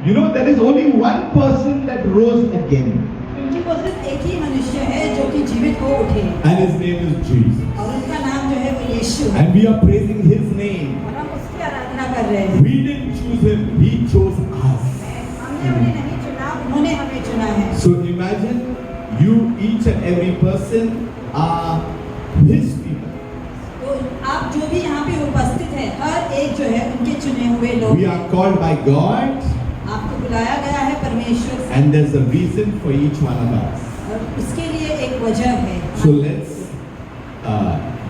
You know, there is only one person that rose again, क्योंकि वो सिर्फ एक ही मनुष्य है जो कि जीवित हो उठे and his name is Jesus. और उनका नाम जो है वो यीशु है And we are praising his name. और हम उसकी आराधना कर रहे हैं। We didn't choose him, he chose us. हमने उन्हें नहीं चुना, उन्होंने हमें चुना है। So imagine you, each and every person are his people. तो आप जो भी यहाँ पे उपस्थित है, हर एक जो है उनके चुने हुए लोग। We are called by God, आपको बुलाया गया है परमेश्वर से and there's a reason for each one of us. और उसके लिए एक वजह है। So let's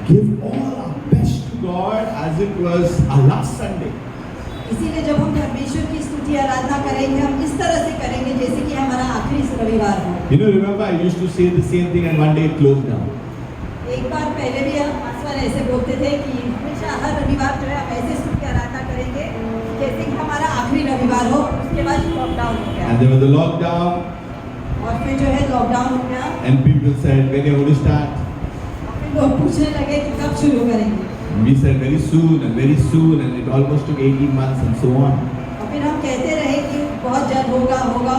give all our best to God as it was our last Sunday. इसीलिए जब हम परमेश्वर की स्तुति आराधना करेंगे, हम इस तरह से करेंगे जैसे कि हमारा आखिरी रविवार हो। You know, remember I used to say the same thing and one day it closed down. एक बार पहले भी हम आसवाल ऐसे बोलते थे कि हमेशा हर रविवार जो है हम ऐसे स्तुति आराधना करेंगे जैसे कि हमारा आखिरी रविवार हो। उसके बाद लॉकडाउन हो गया And there was a lockdown और फिर जो है लॉकडाउन हो गया। and people said, when are you going to start? फिर लोग पूछने लगे कि कब शुरू करेंगे। And we said very soon and it almost took 18 months and so on. और फिर हम कहते रहे कि बहुत जल्द होगा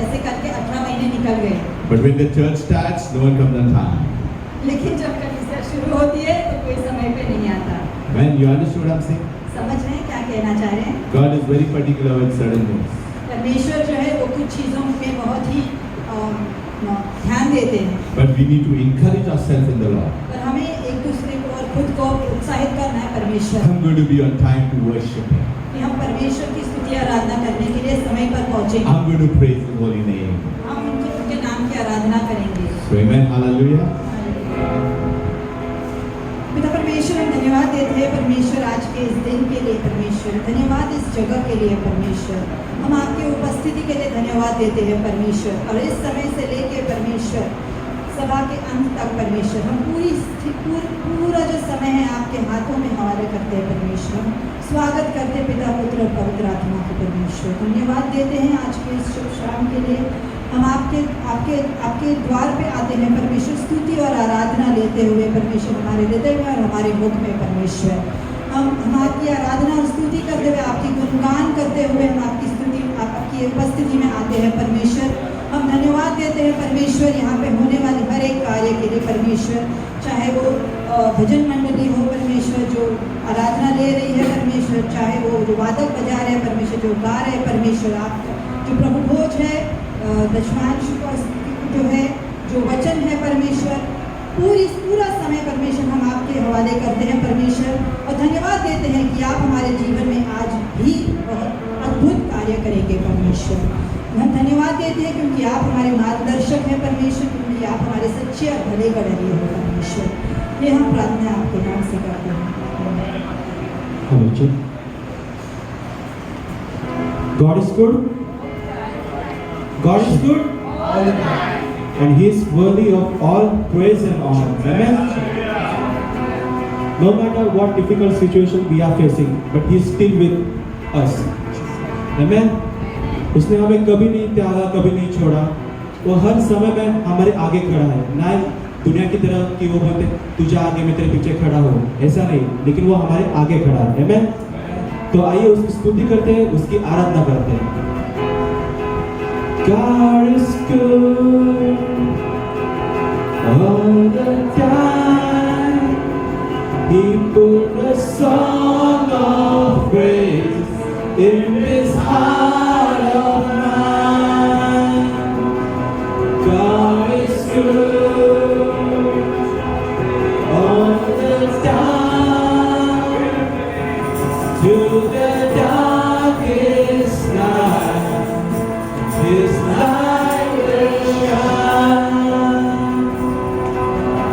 ऐसे करके 18 महीने निकल गए। But when the church starts, no one comes on time. लेकिन जब कलीसिया शुरू होती है तो कोई समय पे नहीं आता। Man, you understood what I'm saying? समझ रहे हैं क्या कहना चाह रहे हैं? God is very particular with certain things. परमेश्वर जो है वो कुछ चीजों में बहुत ही ध्यान देते हैं। But we need to encourage ourselves in the Lord. पर हमें एक दूसरे को और खुद को उत्साहित करना है परमेश्वर I'm going to be on time to worship Him. कि हम परमेश्वर की स्तुति आराधना करने के लिए समय पर पहुंचेंगे। I'm going to praise His holy name. हम उनके नाम की आराधना करेंगे। So amen, hallelujah. पिता परमेश्वर हम धन्यवाद देते हैं परमेश्वर आज के इस दिन के लिए परमेश्वर, धन्यवाद इस जगह के लिए परमेश्वर, हम आपकी उपस्थिति के लिए धन्यवाद देते हैं परमेश्वर। और इस समय से लेके परमेश्वर सभा के अंत तक परमेश्वर हम पूरा जो समय है आपके हाथों में हवाले करते हैं परमेश्वर। स्वागत करते पिता पुत्र और पवित्र आत्मा के परमेश्वर, धन्यवाद देते हैं आज के इस शुभ शाम के लिए। हम आपके द्वार पे आते हैं परमेश्वर, स्तुति और आराधना लेते हुए परमेश्वर हमारे हृदय में और हमारे मुख में परमेश्वर। हम आपकी आराधना और स्तुति करते हुए, आपकी गुणगान करते हुए हम आपकी उपस्थिति में आते हैं परमेश्वर। हम धन्यवाद देते हैं परमेश्वर यहाँ पे होने वाले हर एक कार्य के लिए परमेश्वर, चाहे वो भजन मंडली हो परमेश्वर जो आराधना ले रही है परमेश्वर, चाहे वो जो वादक बजा रहे हैं परमेश्वर, जो गा रहे हैं परमेश्वर, आप जो प्रभु भोज है दशमांश जो है, जो वचन है परमेश्वर, पूरा समय परमेश्वर हम आपके हवाले करते हैं परमेश्वर। और धन्यवाद देते हैं कि आप हमारे जीवन में आज भी बहुत अद्भुत कार्य करेंगे परमेश्वर। हम धन्यवाद देते हैं क्योंकि आप हमारे मार्गदर्शक हैं परमेश्वर, क्योंकि आप हमारे सच्चे और भले गढ़े हो परमेश्वर। ये हम प्रार्थना आपके नाम से करते हैं। God is good. God is good all the time, and He is worthy of all praise and honor. Amen. No matter what difficult situation we are facing, but He is still with us. Amen. उसने हमें कभी नहीं त्यागा, कभी नहीं छोड़ा। वो हर समय में हमारे आगे खड़ा है, ना दुनिया की तरह कि वो बोलते तुझे आगे मैं तेरे पीछे खड़ा हो, ऐसा नहीं, लेकिन वो हमारे आगे खड़ा है। Amen. तो आइए उसकी स्तुति करते हैं, उसकी आराधना करते हैं। God is good all the time. He put a song of praise in this heart of mine. God is good all the time. To the darkest night, His light will shine.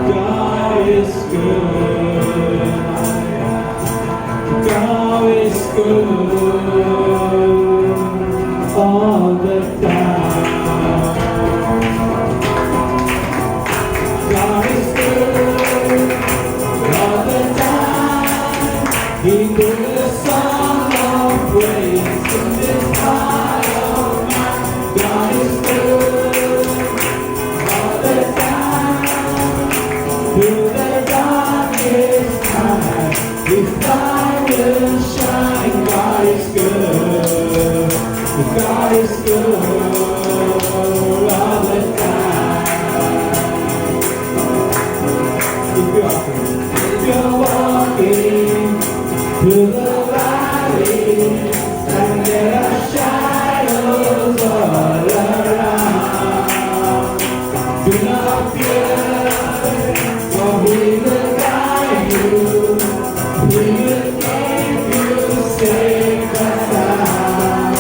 God is good. God is good all the time. God is good all the time. He put a song of praise in this heart of mine. God is good all the time. Through the darkest time, His light will shine. God is good. God through the valley, and there are shadows all around. Do not fear, for He will guide you. He will keep you safe and sound.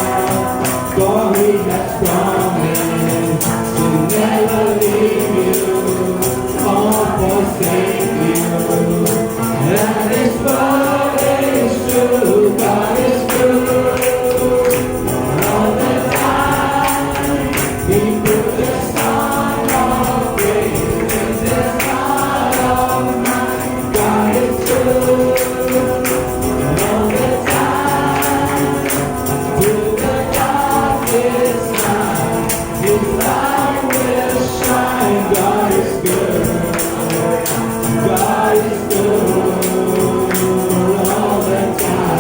For He has promised to never leave you or forsake you. And His word is true, God is good. All the time, He put a song of praise in this heart of mine. God is good. All the time, through the darkest night, His light will shine. God is good. God is good all the time.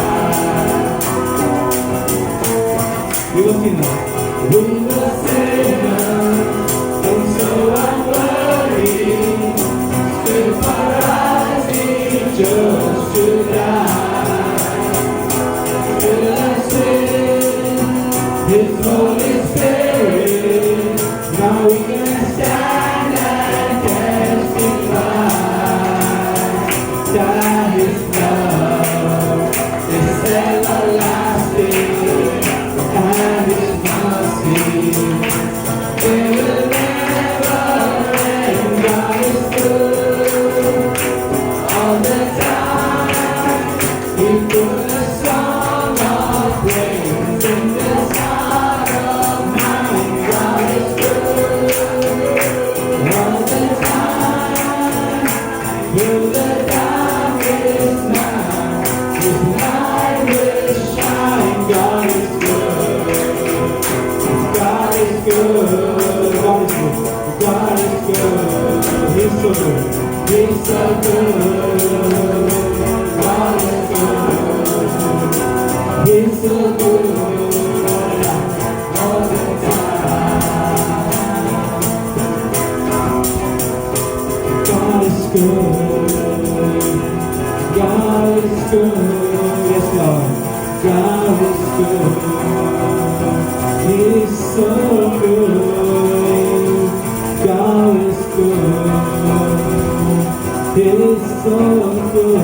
We will sing now. We will sing now, and so unworthy, still for us He chose to die. Fill us with His Holy Spirit, now we can stand and testify that His love is everlasting and His mercy it will never end. God is good all the time. He put a song of praise in this heart of mine. God is good all the time. Through the darkest night, His light will shine. God is good. God is good. God is good. God is good. He's so good. He's so good. God is good. He's so good all the time. God is good. God is good. Yes, Lord. God is good. He's so good. God is good. He's so good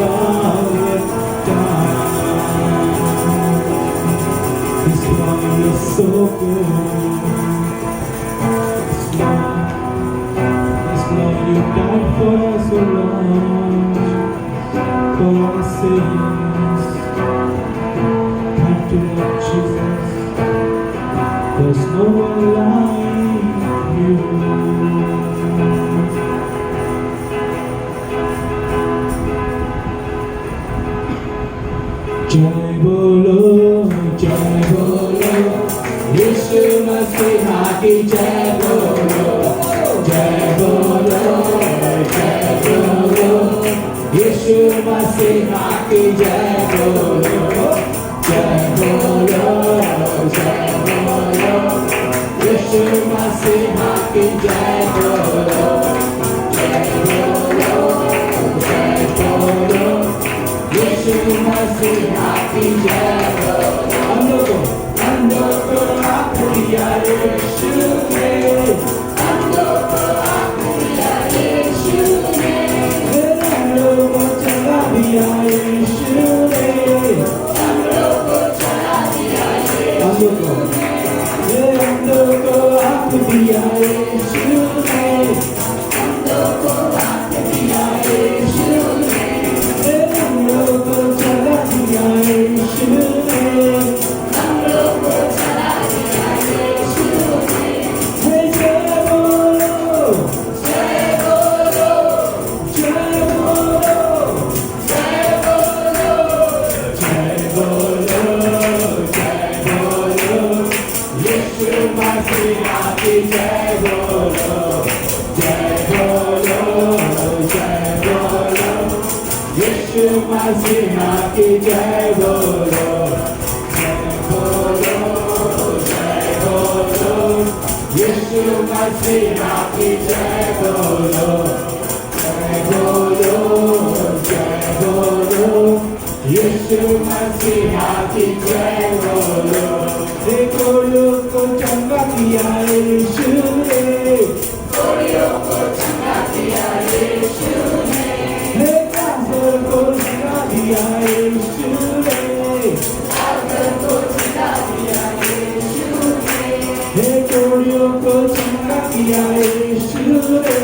all the time. His love is so good. His love, You died for us, O Lord, for our sins. Thank you, Lord Jesus. There's no one like You. जय बोलो यीशु मसीहा की जय बोलो यीशु मसीहा की जय बोलो यीशु मसीहा की जय बोलो यीशु मसीहा की जय बोलो हम लोग को आप दिया यीशु ने हम लोग को आप दिया यीशु ने हम लोग को चला दिया यीशु ने हम लोग को चला दिया यीशु ने हम लोग को आप दिया यीशु ने हम लोग को आप दिया यीशु ने हम लोग को चला दिया यीशु ने हम लोग को चला दिया यीशु ने जय बोलो जय बोलो जय बोलो जय बोलो जय बोलो जय बोलो यीशु मसीहा की जय बोलो जय बोलो जय बोलो यीशु मसीहा की जय बोलो यीशु मसीहा की जय बोलो जय बोलो जय बोलो यीशु मसीहा की जय बोलो। देखो लोग को चंगा किया यीशु ने, कोड़ियों को चंगा किया यीशु ने, काफिर को जिला दिया यीशु ने, काफिर को जिला दिया यीशु ने, कोड़ियों को चंगा किया यीशु ने,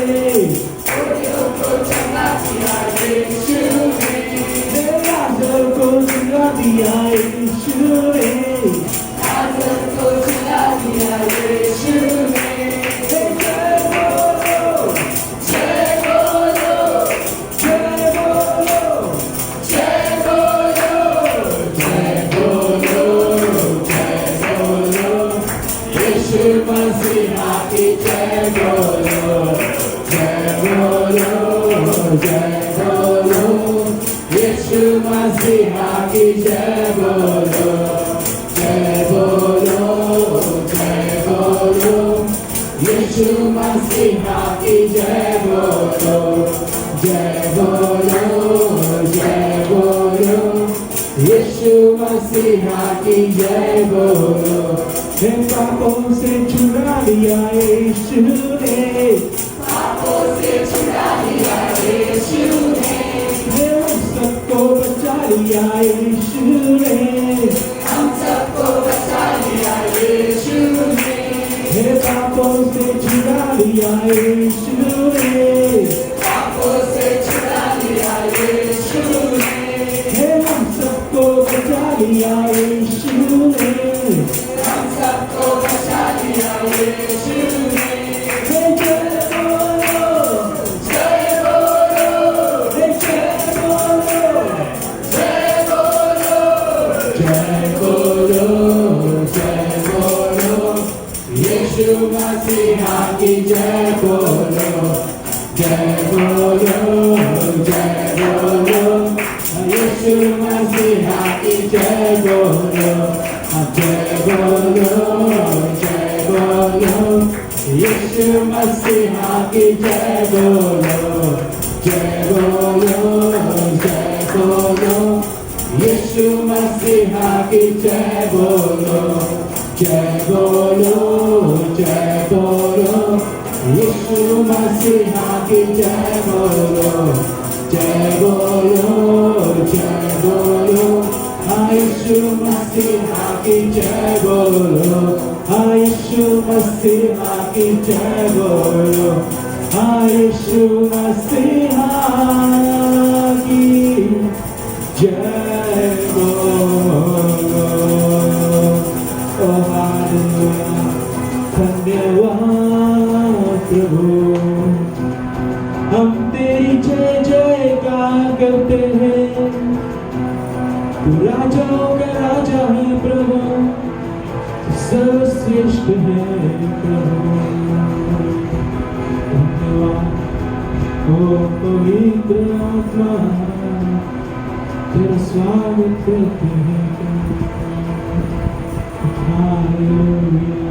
कोड़ियों को चंगा किया यीशु ने, काफिर को जिला दिया यीशु ने, काफिर को जिला दिया यीशु ने। मसीहा की जय बोलो, जय बोलो, जय बोलो, यीशु मसीहा की जय बोलो, जय बोलो, जय बोलो, यीशु मसीहा की जय बोलो, जय बोलो, जय बोलो, यीशु मसीहा की जय बोलो। पापों से छुड़ा लिया यीशु ने, पापों से छुड़ा लिया यीशु ने, हम सबको बचा लिया यीशु ने, हम सबको बचा लिया यीशु ने, पापों से छुड़ा लिया यीशु ने, पापों से छुड़ा लिया यीशु ने, हम सबको बचा लिया यीशु ने, सबको बचा लिया यीशु ने। जय बोलो, जय बोलो, जय बोलो, जय बोलो, जय बोलो, जय बोलो, यीशु मसीहा की जय बोलो, जय बोलो, जय बोलो, यीशु मसीहा की जय बोलो, जय बोलो, जय बोलो, यीशु मसीहा की जय बोलो, जय बोलो, जय बोलो, यीशु मसीहा की जय बोलो, जय बोलो, जय बोलो, यीशु मसीहा की जय बोलो, जय बोलो, जय बोलो, यीशु मसीहा की जय बोलो, यीशु मसीहा की जय बोलो, यीशु मसीहा की जय बोलो। ओ हालेलुया, धन्यवाद प्रभु, हम तेरी जय जयकार करते हैं। तू राजाओं का राजा है प्रभु, सर्वश्रेष्ठ है प्रभु। धन्यवाद ओ पवित्र आत्मा, तेरा स्वागत करते हैं। हालेलुया।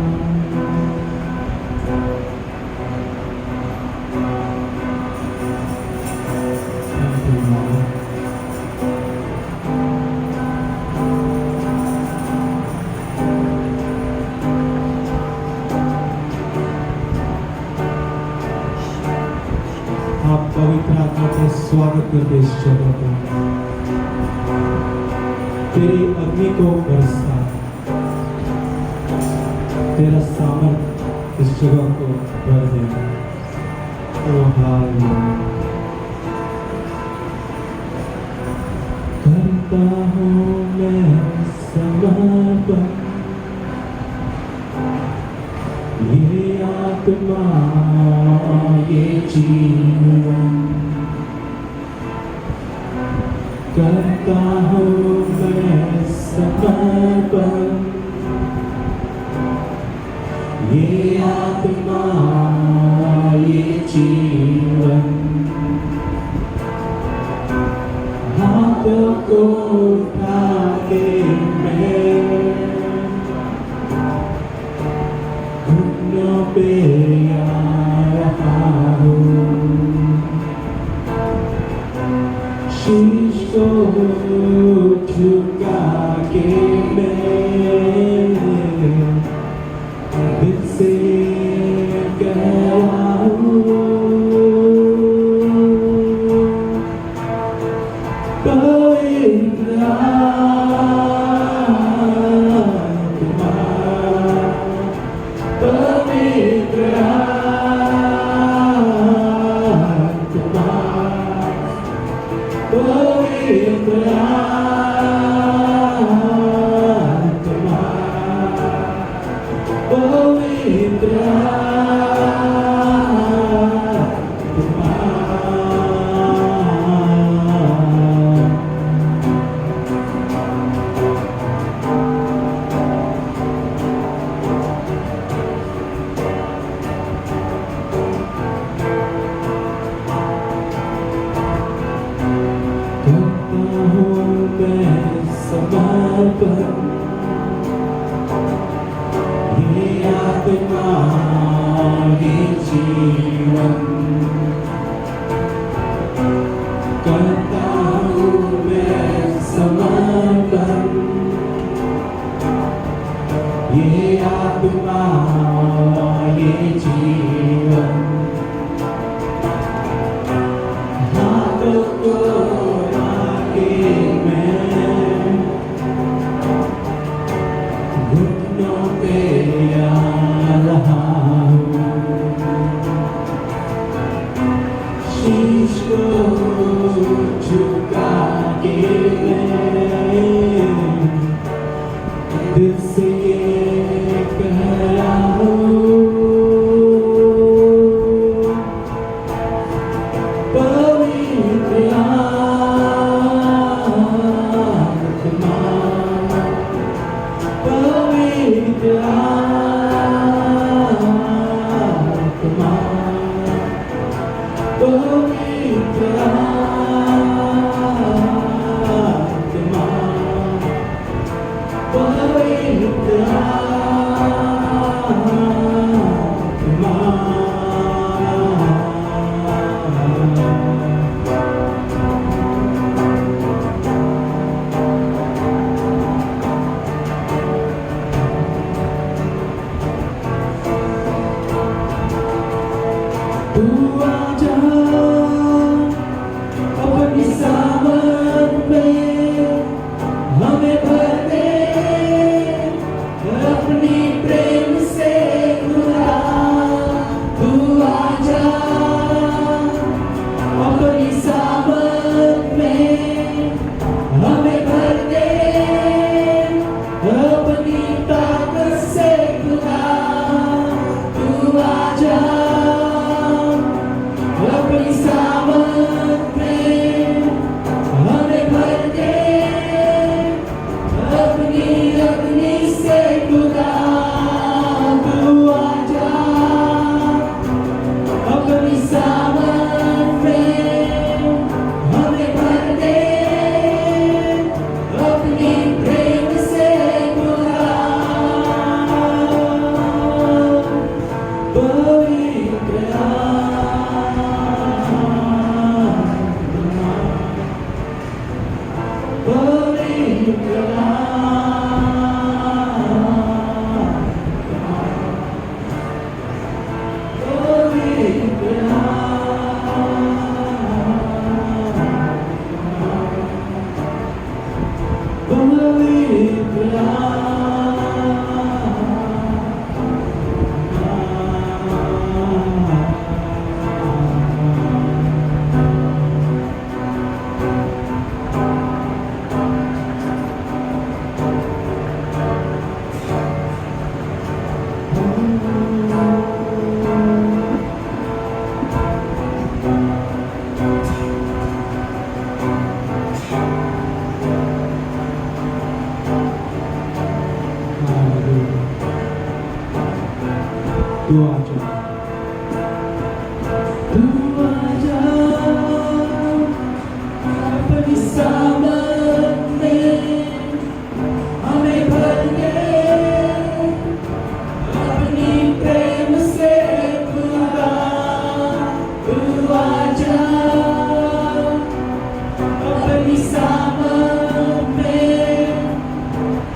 पवित्र आत्मा का स्वागत करते इस जगह को, तेरी अग्नि को बरसा, तेरा सामर्थ इस जगह को भर दे। ओ हालेलुया। करता हूँ मैं समर्पण, ये आत्मा ये जीवन, करता हूँ मैं समर्पण, ये आत्मा ये जीवन, हाथों को उठा के मैं घुटनों पे आ रहा हूँ, शीश को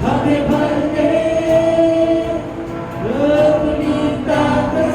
हमें भर दे अपनी ताकत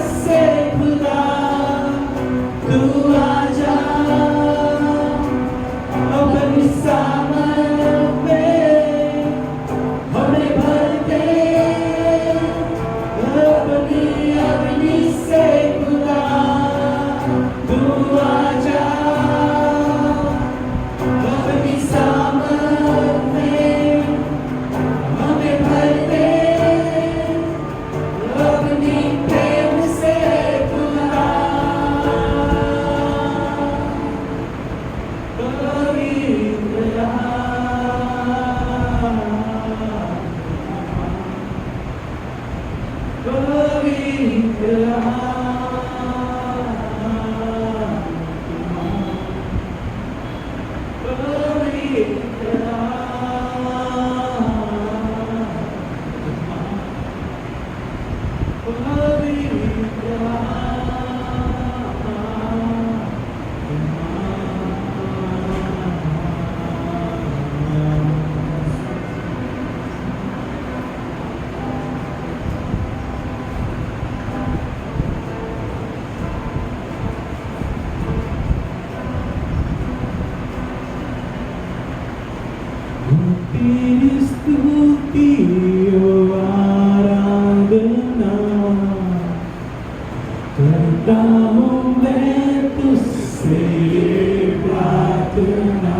तेरी स्तुति ओ आराधना करता हूँ मैं तुझसे ये प्रार्थना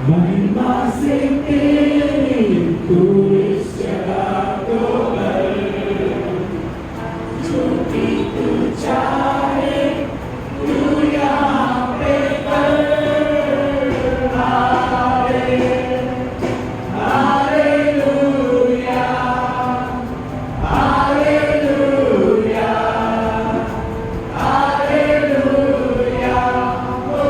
महिमा से तेरी तू इस जगह को कर जो भी तू चाहे तू यहाँ पे कर हालेलुया हालेलुया हालेलुया ओ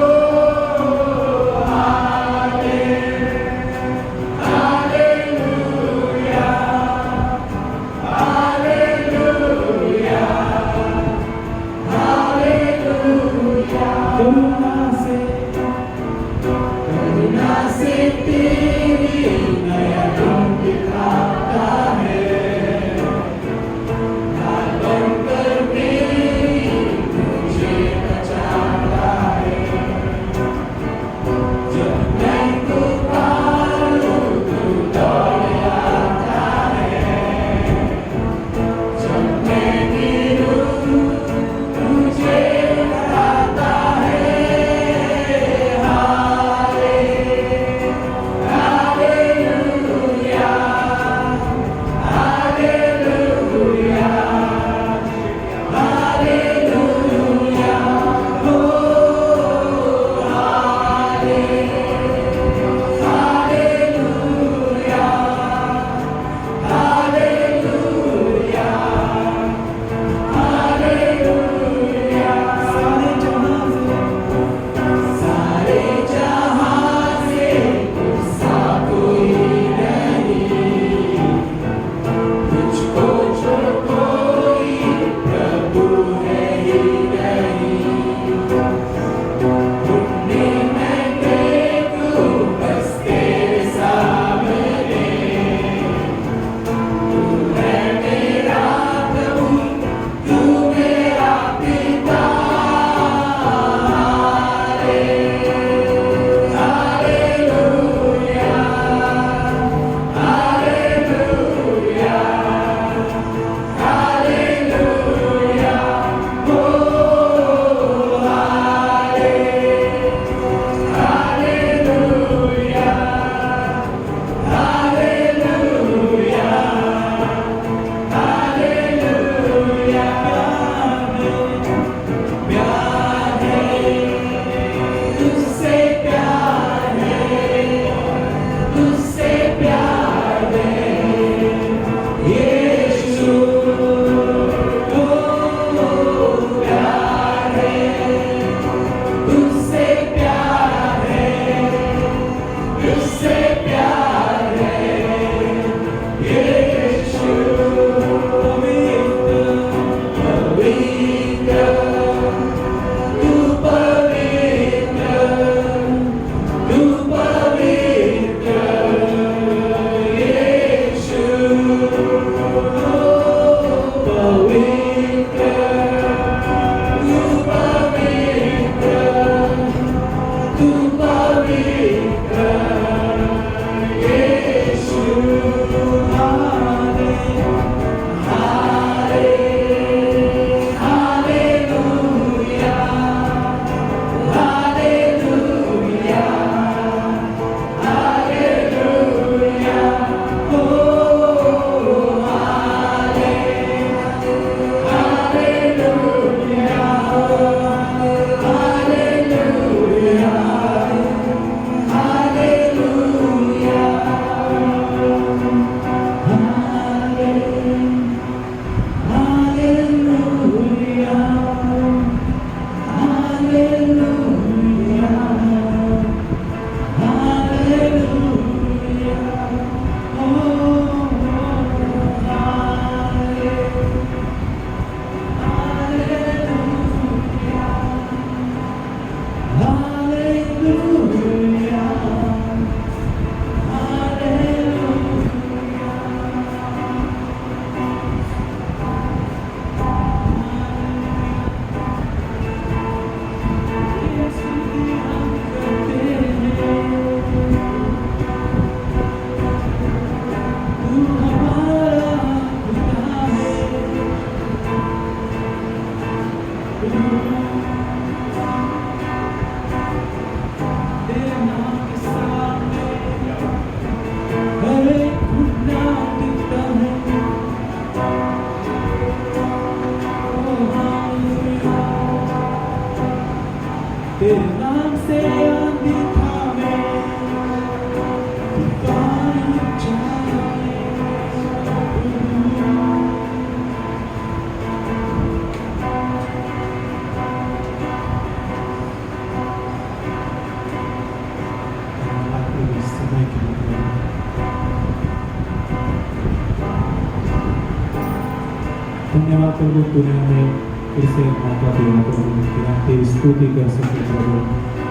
धन्यवाद प्रभु, तूने हमें फिर से एक मौका दिया प्रभु कि हम तेरी स्तुति कर सके प्रभु,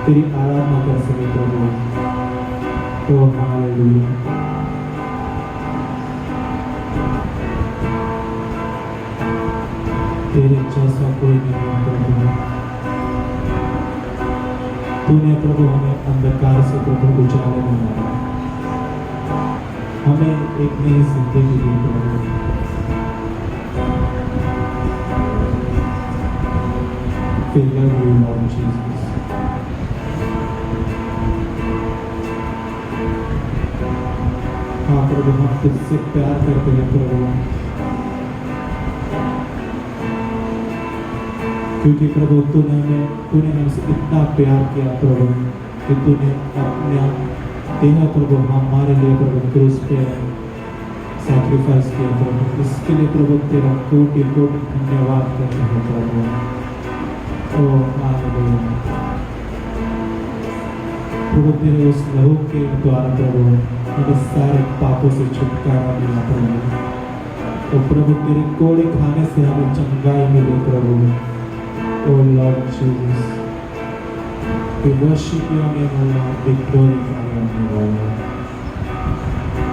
तेरी आराधना कर सके प्रभु। ओ हालेलुया। तेरे जैसा कोई नहीं है प्रभु। तूने प्रभु हमें अंधकार से प्रभु उजाले में लाया, हमें एक नई जिंदगी दी प्रभु। We love you, Lord Jesus. हाँ प्रभु, हम तुझसे प्यार करते हैं प्रभु, क्योंकि प्रभु तूने हमसे इतना प्यार किया प्रभु कि तूने अपने देह प्रभु हमारे लिए प्रभु क्रूस पे सैक्रिफाइस किया प्रभु। इसके लिए प्रभु तेरा कोटि कोटि धन्यवाद करते हैं प्रभु। ओ हालेलुया प्रभु, तेरे उस लहू के द्वारा प्रभु हमें सारे पापों से छुटकारा मिला प्रभु। तो प्रभु तेरे कोड़े खाने से हमें चंगाई मिली प्रभु। O Lord Jesus, we worship your name, O Lord, we glorify your name, O Lord.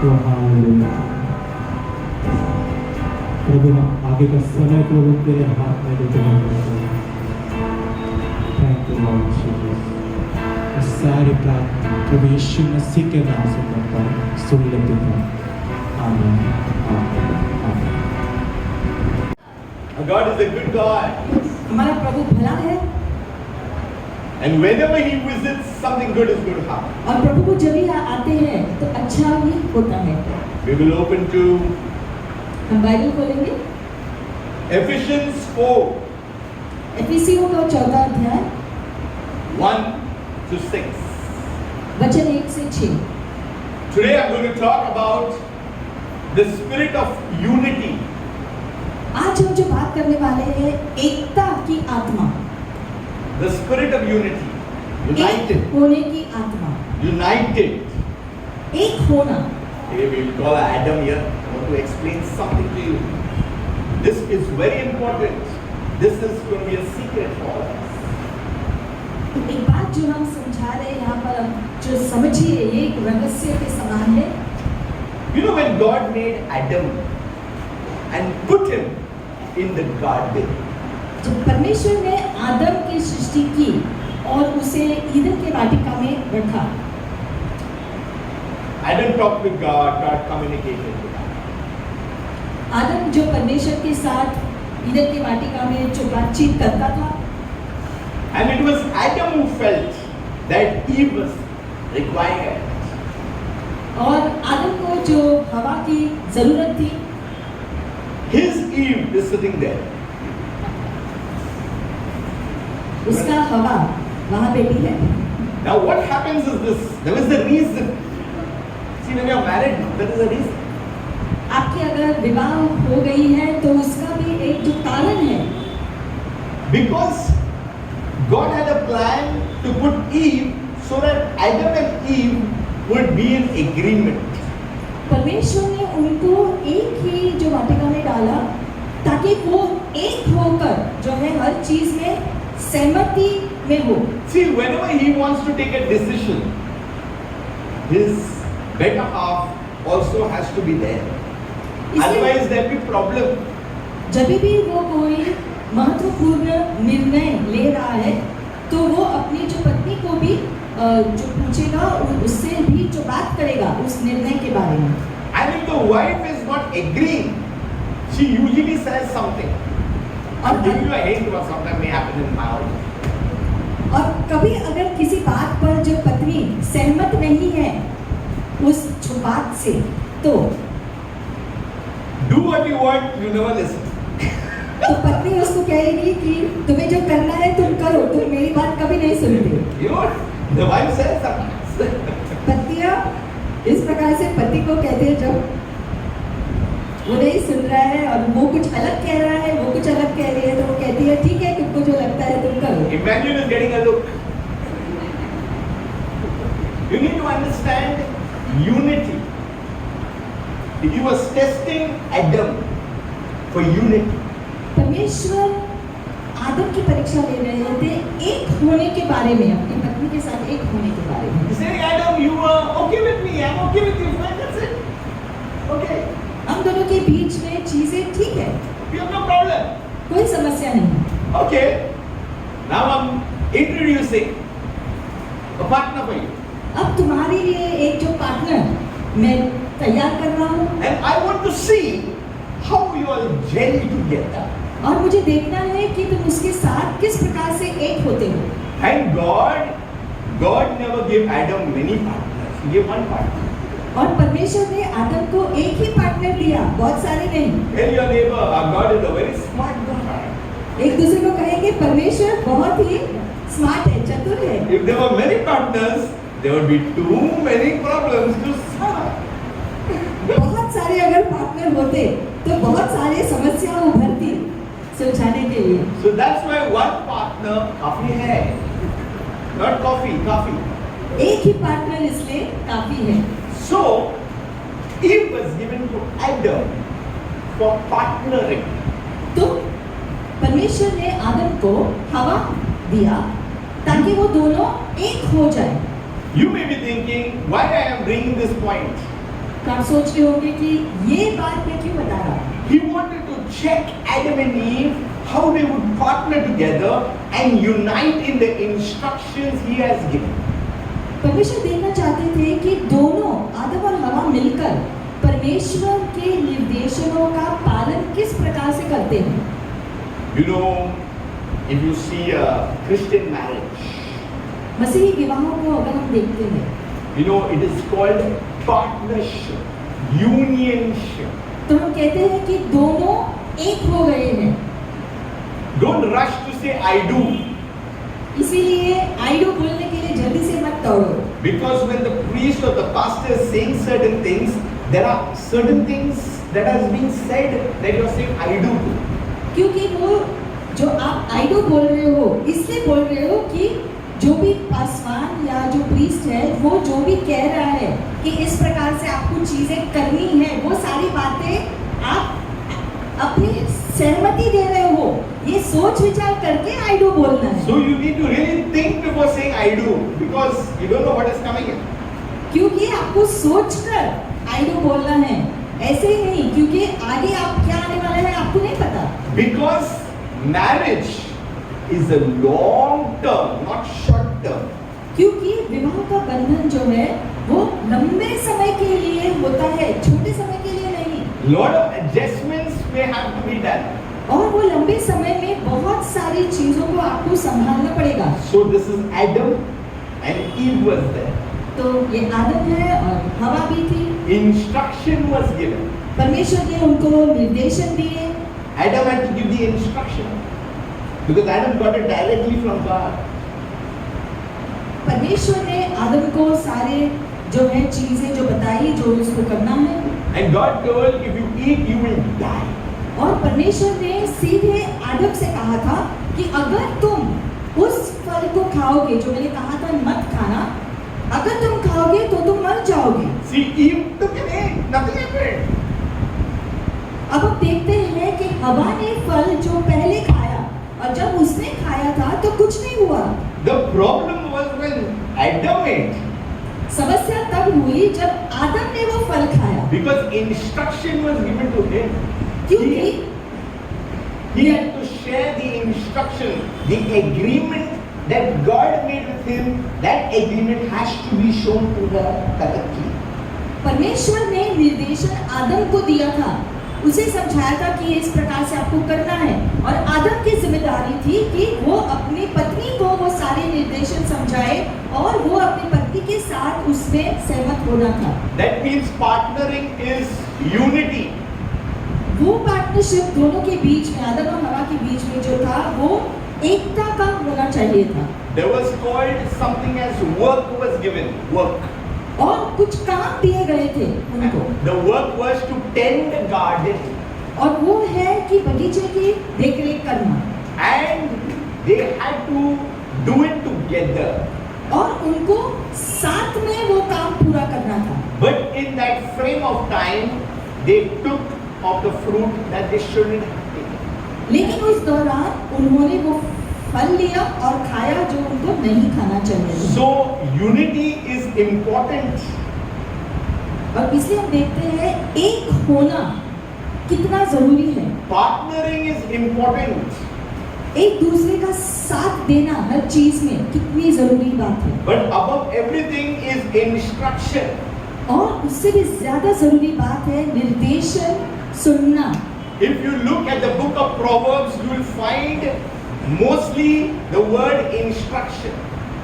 O hallelujah प्रभु, हम आगे का समय प्रभु तेरे हाथ में देते हैं प्रभु। Thank you Lord Jesus. सारी प्रार्थना प्रभु यीशु मसीह के नाम से करता हूं, सुन लेते हैं। आमीन आमीन आमीन। God is a good God. हमारा प्रभु भला है And whenever He visits, something good is going to happen. और प्रभु को जब भी आते हैं तो अच्छा ही होता है। We will open to हम बाइबल खोलेंगे Ephesians 4, एफिसियों का 4वां अध्याय 1 to 6. वचन 1 से 6। Today I'm going to talk about the spirit of unity. आज हम जो बात करने वाले हैं एकता की आत्मा, The spirit of unity. एक United. होने की आत्मा, United. एक होना। Okay, we will call Adam here. I want to explain something to you. This is very important. This is going to be a secret for us. एक बात जो हम समझा रहे हैं यहाँ पर, जो समझिए ये एक रहस्य के समान है। You know when God made Adam and put him in the garden, जब परमेश्वर ने आदम की सृष्टि की और उसे ईदन के वाटिका में रखा, Adam talked with God, God communicated with him. आदम जो परमेश्वर के साथ ईदन के वाटिका में जो बातचीत करता था, And it was Adam who felt that Eve was required. और आदम को जो हवा की जरूरत थी, His Eve is sitting there. उसका हवा वहाँ बैठी है। Now what happens is this, there is a reason. See, when you are married, there is a reason. आपकी अगर विवाह हो गई है तो उसका भी एक जो कारण है, Because God had a plan to put Eve so that Adam and Eve would be in agreement. परमेश्वर ने उनको एक ही जो वाटिका में डाला ताकि वो एक होकर जो है हर चीज में सहमति में हो। See, whenever he wants to take a decision, his better half also has to be there. Otherwise, there will be problem. जब भी वो कोई महत्वपूर्ण निर्णय ले रहा है तो वो अपनी जो पत्नी को भी जो पूछेगा, उससे भी जो बात करेगा उस निर्णय के बारे में। And if the wife is not agreeing, she usually says something. I'll give you a hint what sometimes may happen in my house. और कभी अगर किसी बात पर जो पत्नी सहमत नहीं है उस जो बात से, तो Do what you want, you never listen. तो पत्नी उसको कहेगी कि तुम्हें जो करना है तुम करो, तुम मेरी बात कभी नहीं सुनते। You know what? The wife says something. पत्नियां इस प्रकार से पति को कहते हैं जब वो नहीं सुन रहा है और वो कुछ अलग कह रहा है, वो कुछ अलग कह रही है, तो वो कहती है ठीक है, तुमको जो लगता है तुम करो। Emmanuel is getting a look. You need to understand unity. He was testing Adam for unity. परमेश्वर आदम की परीक्षा ले रहे थे एक होने के बारे में, अपनी पत्नी के साथ एक होने के बारे में। He said, Adam, you are okay with me, I'm okay with you, fine, that's it. Okay, हम दोनों के बीच में चीजें ठीक है, we have no problem. कोई समस्या नहीं। Okay, now I'm introducing a partner for you. अब तुम्हारे लिए एक जो पार्टनर मैं तैयार कर रहा हूँ, And I want to see how you all gel together. और मुझे देखना है कि तुम उसके साथ किस प्रकार से एक होते हो। And God never gave Adam many partners. He gave one partner. और परमेश्वर ने आदम को एक ही पार्टनर दिया, बहुत सारे नहीं। Tell your neighbor, our God is a very smart God. एक दूसरे को कहेंगे परमेश्वर बहुत ही स्मार्ट है, चतुर है। If there were many partners, there would be too many problems to solve. बहुत सारे अगर पार्टनर होते तो बहुत सारे समस्या उभरती सुलझाने के लिए। So that's why one partner काफी है. Not coffee, coffee. एक ही पार्टनर इसलिए काफी है। So Eve was given to Adam for partnering. तो परमेश्वर ने आदम को हवा दिया ताकि वो दोनों एक हो जाए। You may be thinking, why I am bringing this point? तो आप सोच रहे होंगे कि ये बात मैं क्यों बता रहा हूँ। He wanted to check Adam and Eve how they would partner together and unite in the instructions he has given. परमेश्वर देखना चाहते थे कि दोनों आदम और हवा मिलकर परमेश्वर के निर्देशों का पालन किस प्रकार से करते हैं। You know, if you see a Christian marriage, मसीही विवाहों को अगर हम देखते हैं, you know, it is called partnership, unionship. तो हम कहते हैं कि दोनों एक हो गए हैं। Don't rush to say I do, इसीलिए आई डू बोलने के लिए जल्दी से मत दौड़ो, because when the priest or the pastor is saying certain things, there are certain things that has been said that you are saying I do to. क्योंकि वो जो आप आई डू बोल रहे हो इसलिए बोल रहे हो कि जो भी पासवान या जो प्रीस्ट है वो जो भी कह रहा है कि इस प्रकार से आपको चीजें करनी है, वो सारी बातें आप अपनी सहमति दे रहे हो, ये सोच विचार करके आई डू बोलना है। So you need to really think before saying I do, because you don't know what is coming in. क्योंकि आपको सोचकर आई डू बोलना है, ऐसे ही नहीं, क्योंकि आगे आप क्या आने वाला है आपको नहीं पता। Because marriage is a long term, not short term. क्योंकि विवाह का बंधन जो है वो लंबे समय के लिए होता है, छोटे समय के लिए नहीं। Lot of adjustments may have to be done. और वो लंबे समय में बहुत सारी चीजों को आपको संभालना पड़ेगा। So this is Adam and Eve was there. तो ये आदम है और हवा भी थी। Instruction was given. परमेश्वर ने उनको निर्देशन दिए। Adam had to give the instruction because Adam got it directly from God. परमेश्वर ने आदम को सारे जो है चीजें जो बताई जो उसको करना है। And God told, if you eat, you will die. और परमेश्वर ने सीधे आदम से कहा था कि अगर तुम उस फल को खाओगे जो मैंने कहा था मत खाना, अगर तुम खाओगे तो तुम मर जाओगे। See, Eve took an egg, nothing happened. अब हम देखते हैं कि हवा ने फल जो पहले खाया और जब उसने खाया था तो कुछ नहीं हुआ। The problem was when Adam ate, समस्या तब हुई जब आदम ने वो फल खाया, because instruction was given to him. क्योंकि He had to share the instruction, the agreement that God made with him. That agreement has to be shown to the collective. परमेश्वर ने निर्देशन आदम को दिया था, उसे समझाया था कि इस प्रकार से आपको करना है, और आदम की जिम्मेदारी थी कि वो अपनी पत्नी को वो सारे निर्देशन समझाए और वो अपनी पत्नी के साथ उसमें सहमत होना था। That means partnering is unity. वो पार्टनरशिप दोनों के बीच में, आदम और हवा के बीच में जो था वो एकता का होना चाहिए था। There was called something as work was given. Work. और कुछ काम दिए गए थे उनको, The work was to tend the garden. और वो है कि बगीचे की देखरेख करना, And they had to do it together. और उनको साथ में वो काम पूरा करना था। But in that frame of time, they took of the fruit that they shouldn't have taken. लेकिन उस दौरान उन्होंने वो फल लिया और खाया जो उनको नहीं खाना चाहिए। So unity is important. और इसलिए हम देखते हैं एक होना कितना जरूरी है। Partnering is important. एक दूसरे का साथ देना हर चीज में कितनी जरूरी बात है। But above everything is instruction. और उससे भी ज्यादा जरूरी बात है निर्देशन सुनना। If you look at the book of Proverbs, you will find mostly the word instruction.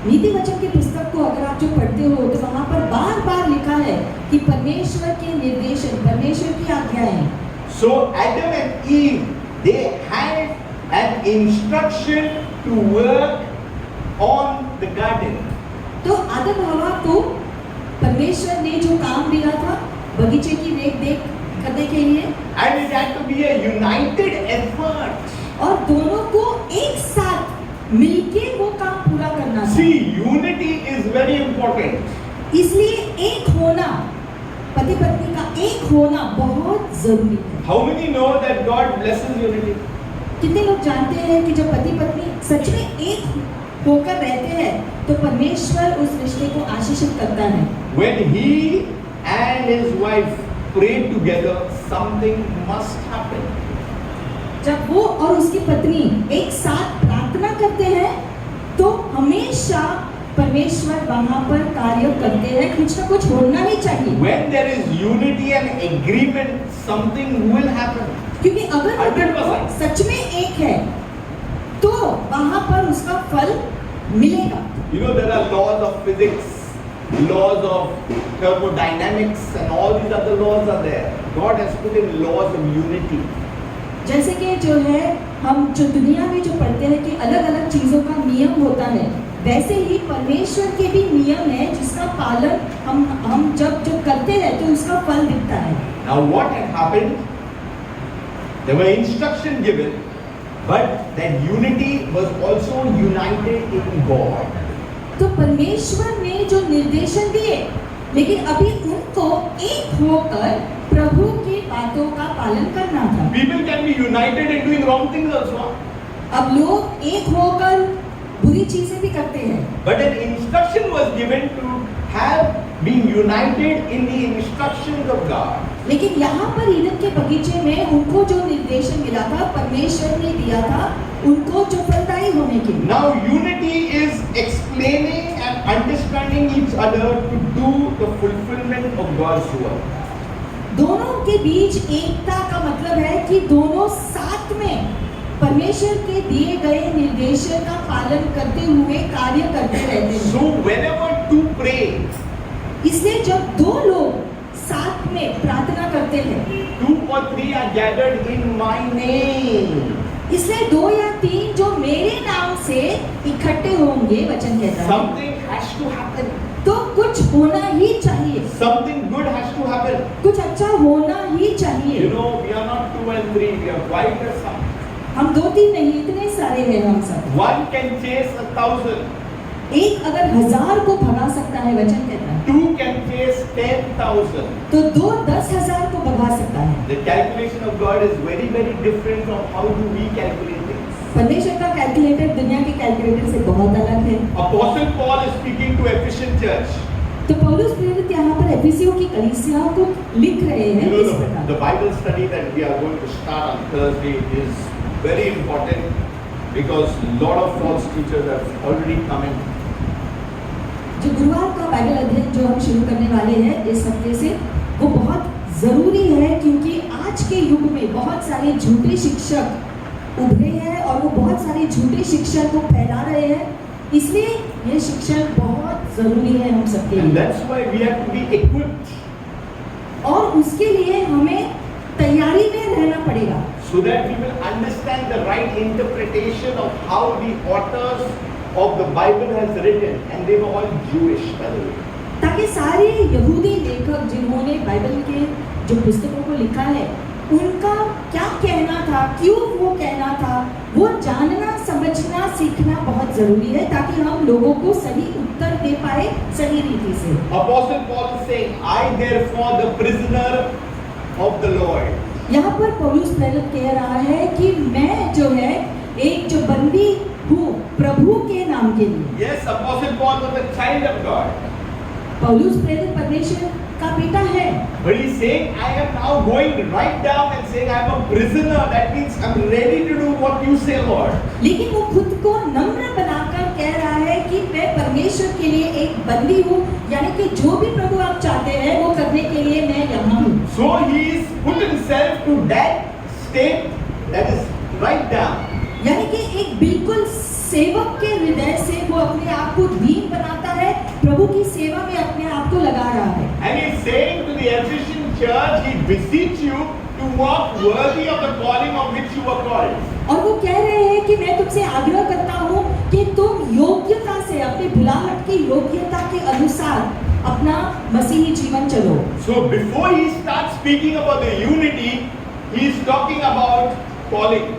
नीति वचन की पुस्तक को अगर आप जो पढ़ते हो तो वहां पर बार बार लिखा है कि परमेश्वर के निर्देशन, परमेश्वर की आज्ञाएं। So Adam and Eve, they had an instruction to work on the garden. तो आदम हवा को परमेश्वर ने जो काम दिया था बगीचे की देख करने के लिए, And it had to be a united effort. और दोनों को एक साथ मिलके वो काम पूरा करना था। See, unity is very important. इसलिए एक होना, पति पत्नी का एक होना बहुत जरूरी है। How many know that God blesses unity? कितने लोग जानते हैं कि जब पति पत्नी सच में एक होकर रहते हैं तो परमेश्वर उस रिश्ते को आशीषित करता है। When he and his wife pray together, something must happen. जब वो और उसकी पत्नी एक साथ प्रार्थना करते हैं तो हमेशा परमेश्वर वहां पर कार्य करते हैं, कुछ ना कुछ होना ही चाहिए। When there is unity and agreement, something will happen. क्योंकि अगर वो 100%. सच में एक है तो वहां पर उसका फल मिलेगा। You know, there are laws of physics, laws of thermodynamics, and all these other laws are there. God has put in laws of unity. जैसे कि जो है हम जो दुनिया में जो पढ़ते हैं कि अलग अलग चीजों का नियम होता है, वैसे ही परमेश्वर के भी नियम है जिसका पालन हम जब करते हैं तो उसका फल दिखता है। Now what had happened? There were instruction given, but that unity was also united in God. तो परमेश्वर ने जो निर्देशन दिए, लेकिन अभी उनको एक होकर प्रभु की बातों का पालन करना था। People can be united in doing wrong things also. अब लोग एक होकर बुरी चीजें भी करते हैं, But an instruction was given to have been united in the instructions of God. लेकिन यहाँ पर ईदन के बगीचे में उनको जो निर्देशन मिला था परमेश्वर ने दिया था उनको जो फलदायी होने के लिए। Now unity is explaining and understanding each other to do the fulfillment of God's word. दोनों के बीच एकता का मतलब है कि दोनों साथ में परमेश्वर के दिए गए निर्देशन का पालन करते हुए कार्य करते रहते हैं। So whenever two pray, इसलिए जब दो लोग साथ में प्रार्थना करते हैं, 2 or 3 are gathered in my name. इसलिए 2 या 3 जो मेरे नाम से इकट्ठे होंगे, वचन कहता है, Something has to happen. तो कुछ होना ही चाहिए, Something good has to happen. कुछ अच्छा होना ही चाहिए। You know, we are not 2 and 3, we are quite a sum. हम 2-3 नहीं, इतने सारे हैं हम सब। One can chase 1,000. एक अगर 1000 को भगा सकता है, वचन कहता है, 2 can chase 10,000. तो 2 10,000 को भगा सकता है। The calculation of God is very, very different from how do we calculate things. परमेश्वर का कैलकुलेटर दुनिया के कैलकुलेटर से बहुत अलग है। Apostle Paul is speaking to Ephesian church. तो पौलुस प्रेरित यहाँ पर एफिसियों की कलीसियाओं को लिख रहे हैं You इस know, प्रकार। the Bible study that we are going to start on Thursday is very important because lot of false teachers have already come in. जो गुरुवार का बाइबल अध्ययन जो हम शुरू करने वाले हैं इस हफ्ते से, वो बहुत जरूरी है क्योंकि आज के युग में बहुत सारे झूठे शिक्षक उभरे हैं और वो बहुत सारे झूठे शिक्षा को फैला रहे हैं, इसलिए ये शिक्षण बहुत जरूरी है हम सबके And लिए। that's why we have to be equipped और उसके लिए हमें तैयारी में रहना पड़ेगा, so that we will understand the right interpretation of how the authors of the Bible has written, and they were all Jewish, by the way. ताकि सारे यहूदी लेखक जिन्होंने बाइबल के जो पुस्तकों को लिखा है उनका क्या कहना था, क्यों वो कहना था, वो जानना समझना सीखना बहुत जरूरी है ताकि हम लोगों को सही उत्तर दे पाए सही रीति से। Apostle Paul is saying, I therefore the prisoner of the Lord. यहाँ पर पौलुस प्रेरित कह रहा है कि मैं जो है एक जो बंदी हूँ प्रभु के नाम के लिए। Yes, Apostle Paul was a child of God. पौलुस प्रेरित परमेश्वर का बेटा है, But he's saying, I am now going right down and saying, I am a prisoner. That means I'm ready to do what you say, Lord. लेकिन वो खुद को नम्र बनाकर कह रहा है कि मैं परमेश्वर के लिए एक बंदी हूँ, यानी कि जो भी प्रभु आप चाहते हैं वो करने के लिए मैं यहाँ हूँ। So he's put himself to that state that is right down. यानी कि एक बिल्कुल सेवक के हृदय से वो अपने आप को दीन बनाता है, प्रभु की सेवा में अपने आप को लगा रहा है। And he's saying to the Ephesian church, he beseech you to walk worthy of the calling of which you were called. और वो कह रहे हैं कि मैं तुमसे आग्रह करता हूँ कि तुम योग्यता से अपनी बुलाहट की योग्यता के अनुसार अपना मसीही जीवन चलो। So before he starts speaking about the unity, he is talking about calling.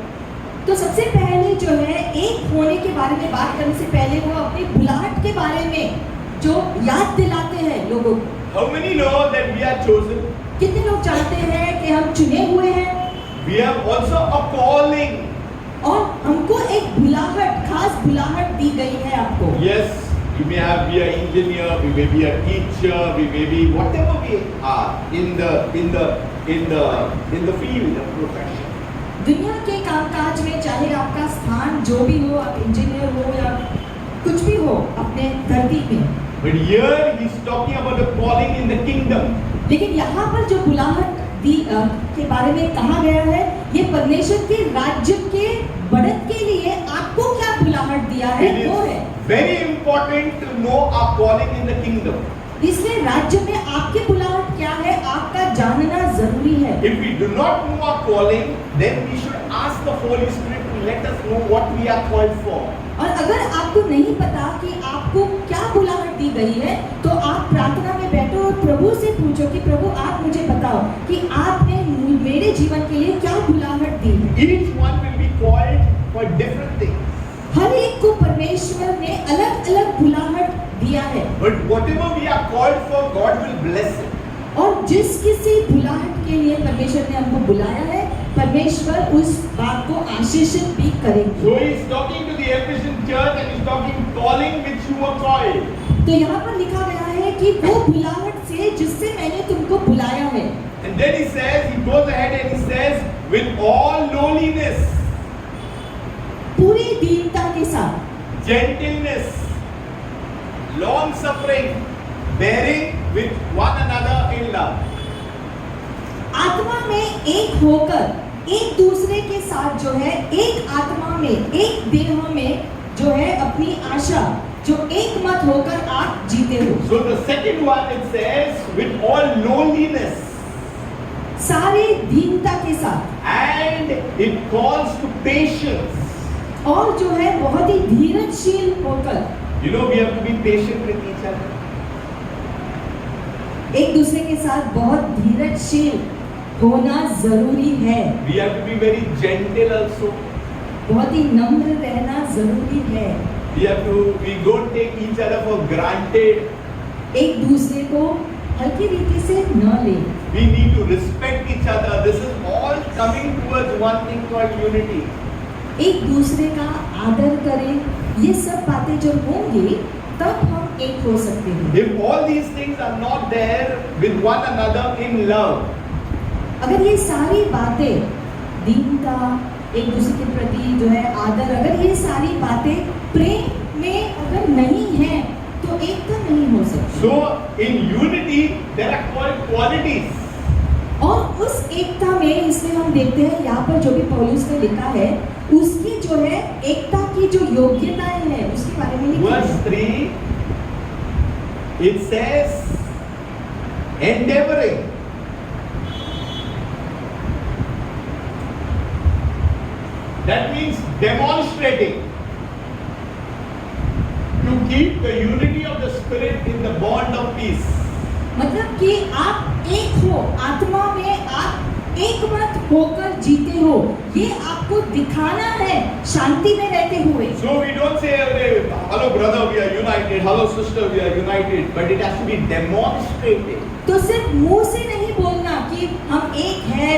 तो सबसे पहले जो है एक होने के बारे में बात करने से पहले वो अपनी बुलाहट के बारे में जो याद दिलाते हैं लोगों को। How many know that we are chosen? कितने लोग जानते हैं कि हम चुने हुए हैं We have also a calling. और हमको एक बुलाहट, खास बुलाहट दी गई है आपको। Yes, you may have be an engineer, we may be a teacher, we may be whatever we are in the field of profession. दुनिया के कामकाज में चाहे आपका स्थान जो भी हो, आप इंजीनियर हो या कुछ भी हो अपने धरती में, But here he's talking about the calling in the kingdom. लेकिन यहाँ पर जो बुलाहट के बारे में कहा गया है, ये परमेश्वर के राज्य के बढ़त के लिए आपको क्या बुलाहट दिया है It वो है। is very important to know our calling in the kingdom. इसलिए राज्य में आपकी बुलाहट क्या है आपका जानना जरूरी है। If we do not know our calling, then we should ask the Holy Spirit to let us know what we are called for. और अगर आपको नहीं पता कि आपको क्या बुलाहट दी गई है, तो आप प्रार्थना में बैठो और प्रभु से पूछो कि प्रभु आप मुझे बताओ कि आपने मेरे जीवन के लिए क्या बुलाहट दी है। Each one will be called for different things. हर एक को परमेश्वर ने अलग अलग बुलाहट दिया है, But whatever we are called for, God will bless it. और जिस किसी बुलाहट के लिए परमेश्वर ने हमको बुलाया है, परमेश्वर उस बात को आशीषित भी करेंगे। So he is talking to the Ephesian church and he is talking calling which you were called. तो यहाँ पर लिखा गया है कि वो बुलाहट से जिससे मैंने तुमको बुलाया है। And then he says, he goes ahead and he says, with all lowliness, पूरी दीनता के साथ, gentleness, long suffering, bearing with one another in love. आत्मा में एक होकर एक दूसरे के साथ जो है, एक आत्मा में एक देह में जो है अपनी आशा जो एक मत होकर आप जीते हो। So the second one it says, with all lowliness, सारी दीनता के साथ, and it calls to patience. और जो है बहुत ही धीरजशील होकर, You know, we have to be patient with each other. एक दूसरे के साथ बहुत धीरजशील होना जरूरी है। We have to be very gentle also. बहुत ही नम्र रहना जरूरी है। We don't take each other for granted. एक दूसरे को हल्की रीति से न ले। We need to respect each other. This is all coming towards one thing called unity. एक दूसरे का आदर करें, ये सब बातें जब होंगी तब हम एक हो सकते हैं। If all these things are not there with one another in love, अगर ये सारी बातें, दीनता, एक दूसरे के प्रति जो है आदर, अगर ये सारी बातें प्रेम में अगर नहीं है तो एकता नहीं हो सकती। so in unity there are called qualities. और उस एकता में इसलिए हम देखते हैं यहाँ पर जो भी पौलुस ने लिखा है, उसकी जो है एकता की जो योग्यताएं हैं उसके बारे में लिखा Verse है। 3, it says, endeavoring. That means demonstrating to keep the unity of the Spirit in the bond of peace. मतलब कि आप एक हो, आत्मा में आप एक मत होकर जीते हो, ये आपको दिखाना है शांति में रहते हुए। So we don't say, hello brother, we are united, hello sister, we are united, but it has to be demonstrated. तो सिर्फ मुंह से नहीं बोलना कि हम एक है,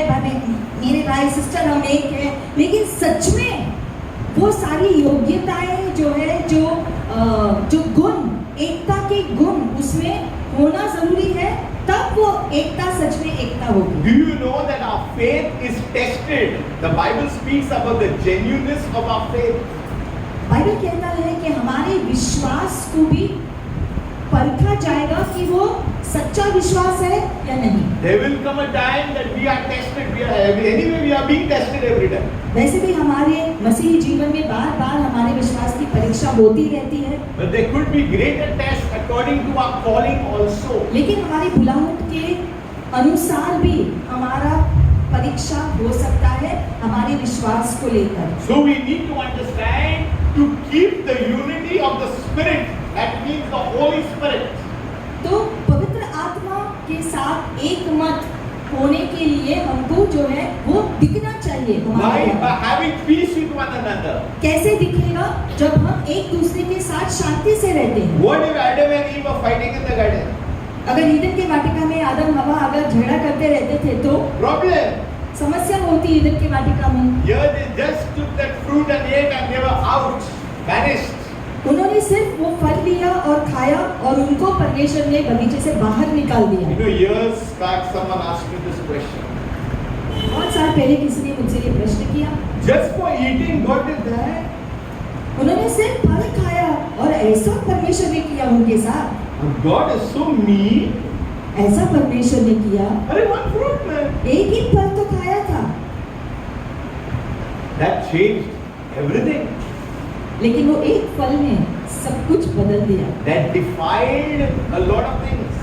मेरे भाई सिस्टर हम एक है, लेकिन सच में वो सारी योग्यताएं जो है, जो गुण, एकता के गुण उसमें होना जरूरी है, तब वो एकता सच में एकता होगी। Do you know that our faith is tested? The Bible speaks about the genuineness of our faith. Bible कहता है कि हमारे विश्वास को भी परखा जाएगा कि वो सच्चा विश्वास है या नहीं। There will come a time that we are tested. Anyway, we are being tested every time. वैसे भी हमारे मसीही जीवन में बार-बार हमारे विश्वास की परीक्षा होती रहती है। But there could be greater tests according to our calling also. लेकिन हमारी बुलाहट के अनुसार भी हमारा परीक्षा हो सकता है हमारे विश्वास को लेकर। So we need to understand to keep the unity of the Spirit. That means the Holy Spirit. तो पवित्र आत्मा के साथ एक मत होने के लिए हमको जो है वो दिखना चाहिए हमारे By अंदर। having peace with one another. कैसे दिखेगा? जब हम एक दूसरे के साथ शांति से रहते हैं। What if Adam and Eve were fighting in the garden? अगर ईदन के वाटिका में आदम हवा अगर झगड़ा करते रहते थे तो Problem. समस्या होती ईदन के वाटिका में। Here they just took that fruit and ate and they were out, vanished. उन्होंने सिर्फ वो फल लिया और खाया और उनको परमेश्वर ने बगीचे से बाहर निकाल दिया। You know, years back someone asked me this question. बहुत साल पहले किसी ने मुझसे ये प्रश्न किया, Just for eating, God did that? उन्होंने सिर्फ फल खाया और ऐसा परमेश्वर ने किया उनके साथ। God is so mean. ऐसा परमेश्वर ने किया, अरे one fruit man. एक ही फल तो खाया था, That changed everything. लेकिन वो एक फल ने सब कुछ बदल दिया। That defiled a lot of things.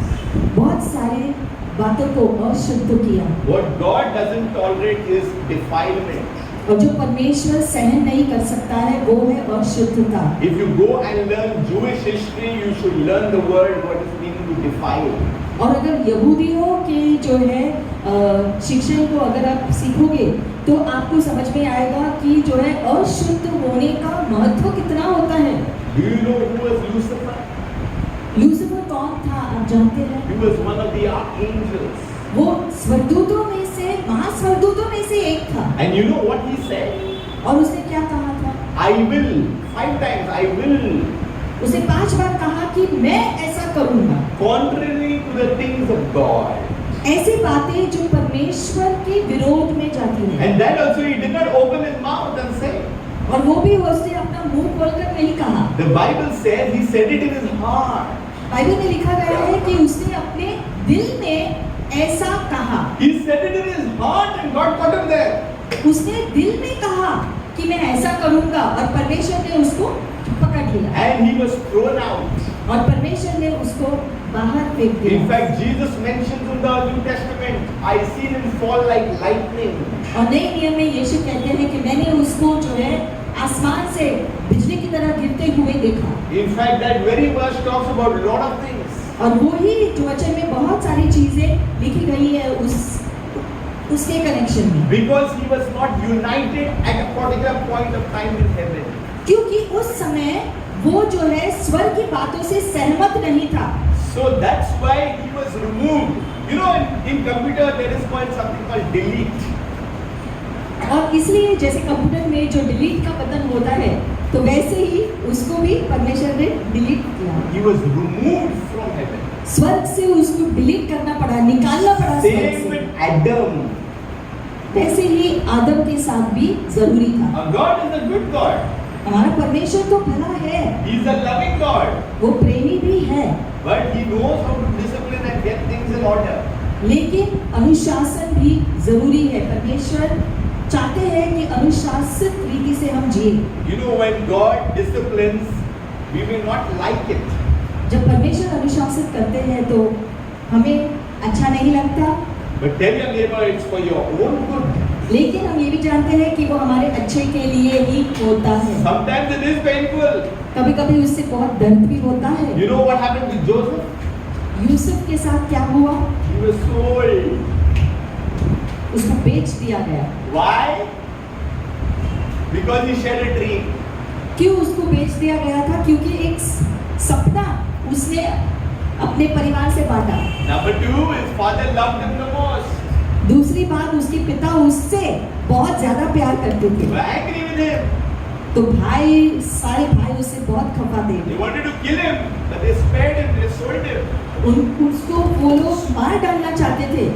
बहुत सारे बातों को अशुद्ध किया। What God doesn't tolerate is defilement. और जो परमेश्वर सहन नहीं कर सकता है वो है अशुद्धता। If you go and learn Jewish history, you should learn the word what is meaning to defile. और अगर यहूदियों के जो है शिक्षण को अगर आप सीखोगे तो आपको समझ में आएगा कि जो है अशुद्ध होने का महत्व कितना होता है। Do you know who was Lucifer? Lucifer कौन था आप जानते हैं? He was one of the archangels. वो स्वर्गदूतों में से, महास्वर्गदूतों में से एक था। And you know what he said? और उसने क्या कहा था? I will. 5 times I will. उसे 5 बार कहा कि मैं ऐसा करूंगा। Contrary to the things of God. ऐसी बातें जो परमेश्वर के विरोध में जाती हैं। And that also he did not open his mouth and say. और वो भी उसने अपना मुंह खोलकर नहीं कहा। The Bible says he said it in his heart. Bible में लिखा गया है कि उसने अपने दिल में ऐसा कहा। He said it in his heart and God got him there. उसने दिल में कहा कि मैं ऐसा करूंगा और परमेश्वर ने उसको पकड़ लिया। And he was thrown out. और परमेश्वर ने उसको बाहर फेंक दिया। In fact, Jesus mentions in the New Testament, I seen him fall like lightning. और नए नियम में यीशु कहते हैं कि मैंने उसको जो है आसमान से बिजली की तरह गिरते हुए देखा। In fact, that very verse talks about a lot of things. और वही जो वचन में बहुत सारी चीजें लिखी गई है उसके कनेक्शन में। Because he was not united at a particular point of time in heaven. क्योंकि उस समय वो जो है स्वर्ग की बातों से सहमत नहीं था। So that's why he was removed. You know, in computer there is called something called delete. और इसलिए जैसे कंप्यूटर में जो डिलीट का बटन होता है तो वैसे ही उसको भी परमेश्वर ने डिलीट किया। He was removed from heaven. स्वर्ग से उसको डिलीट करना पड़ा, निकालना पड़ा स्वर्ग Same से। with Adam. वैसे ही आदम के साथ भी जरूरी था। Our God is a good God. हमारा परमेश्वर तो भला है, He is a loving God. वो प्रेमी भी है, But he knows how to discipline and get things in order. लेकिन अनुशासन भी जरूरी है। परमेश्वर चाहते हैं कि अनुशासित रीति से हम जिए। You know, when God disciplines, we will not like it. जब परमेश्वर अनुशासित करते हैं तो हमें अच्छा नहीं लगता, But tell your neighbor it's for your own good. लेकिन हम ये भी जानते हैं कि वो हमारे अच्छे के लिए ही होता है। Sometimes it is painful. कभी कभी उससे बहुत दर्द भी होता है। You know what happened with Joseph? Yusuf के साथ क्या हुआ? He was sold. उसको बेच दिया गया। Why? Because he shared a dream. क्यों उसको बेच दिया गया था? क्योंकि एक सपना उसने अपने परिवार से बांटा। Number two, his father loved him the most. दूसरी बात, उसके पिता उससे बहुत ज्यादा प्यार करते They थे, were angry with him. तो भाई सारे भाई उससे बहुत खफा थे। They wanted to kill him, but they spared him, they sold him. उसको वो लोग मार डालना चाहते थे,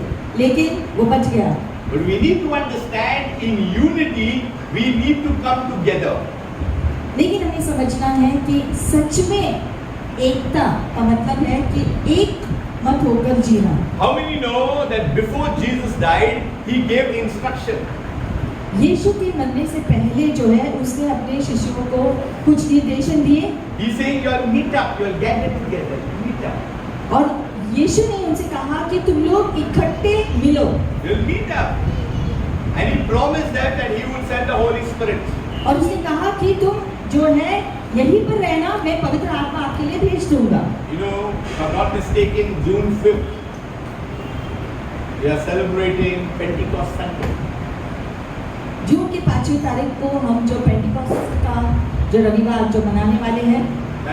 लेकिन वो बच गया। But we need to understand, in unity, we need to come together. लेकिन हमें समझना है कि सच में एकता का मतलब है कि एक मत होकर जीना। How many know that before Jesus died, he gave instruction? यीशु के मरने से पहले जो है उसने अपने शिष्यों को कुछ निर्देशन दिए, He's saying, you'll meet up, you'll get it together, meet up. और यीशु ने उनसे कहा कि तुम लोग इकट्ठे मिलो, You'll meet up. And he promised them that he would send the Holy Spirit. और उसने कहा कि तुम जो है यहीं पर रहना, मैं पवित्र आत्मा आपके लिए भेज दूंगा। You know, if I'm not mistaken, June 5th, we are celebrating Pentecost Sunday. जून की 5वीं तारीख को हम जो पेंटिकॉस्ट का जो रविवार जो मनाने वाले हैं,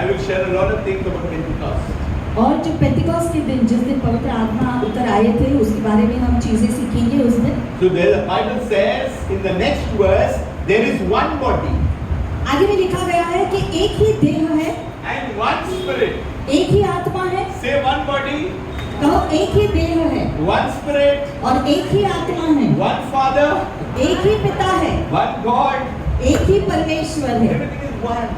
I will share a lot of things about Pentecost. और जो पेंटिकॉस्ट के दिन जिस दिन पवित्र आत्मा उतर आए थे उसके बारे में हम चीजें सीखेंगे उस दिन। So there the Bible says in the next verse, there is one body आगे में लिखा गया है कि एक ही देह है, and one spirit. एक ही आत्मा है, Say one body, कहो एक ही देह है one spirit, और एक ही आत्मा है, one Father, एक ही पिता है, one God. एक ही परमेश्वर है, Everything is one.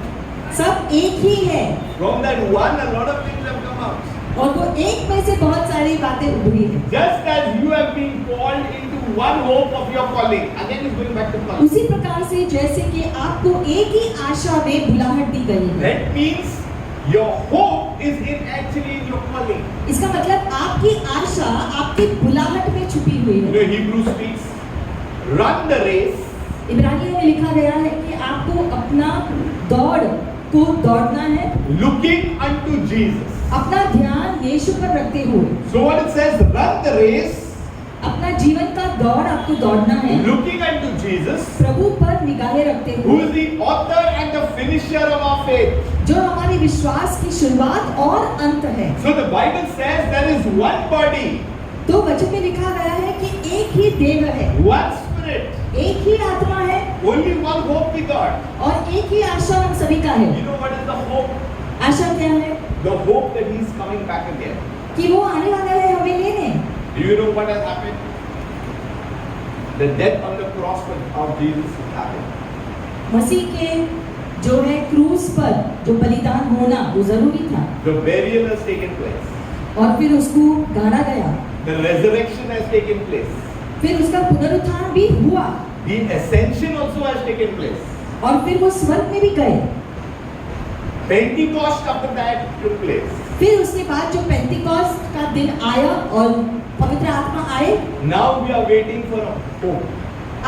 सब एक ही है। From that one, a lot of things have come out. और वो एक में से बहुत सारी बातें उभरी हैं। Just as you have been called into one hope of your calling, again is going back to calling. उसी प्रकार से जैसे कि आपको एक ही आशा में बुलाहट दी गई है, That means your hope is in actually in your calling. इसका मतलब आपकी आशा आपकी बुलाहट में छुपी हुई You है। know, Hebrews speaks, run the race इब्रानियों में लिखा गया है कि आपको अपना दौड़ को दौड़ना है, looking unto Jesus. अपना ध्यान यीशु पर रखते हुए। So what it says, run the race, अपना जीवन का दौड़ आपको दौड़ना है, looking unto Jesus, प्रभु पर निगाहें रखते who हुए, is the author and the finisher of our faith. जो हमारे विश्वास की शुरुआत और अंत है। So the Bible says there is one body, तो वचन में लिखा गया है कि एक ही देह है, one spirit, एक ही आत्मा है, only one hope we got. और एक ही आशा हम सभी का है। You know what is the hope? आशा क्या है? The hope that he is coming back again. कि वो आने वाला है हमें लेने। Do you know what has happened? The death on the cross of Jesus has happened. मसीह के जो है क्रूस पर जो बलिदान होना वो जरूरी था, The burial has taken place. और फिर उसको गाड़ा गया, The resurrection has taken place. फिर उसका पुनरुत्थान भी हुआ, The ascension also has taken place. और फिर वो स्वर्ग में भी गए। Pentecost after that took place. फिर उसके बाद जो पेंटिकॉस्ट का दिन आया और पवित्र आत्मा आए, Now we are waiting for a hope.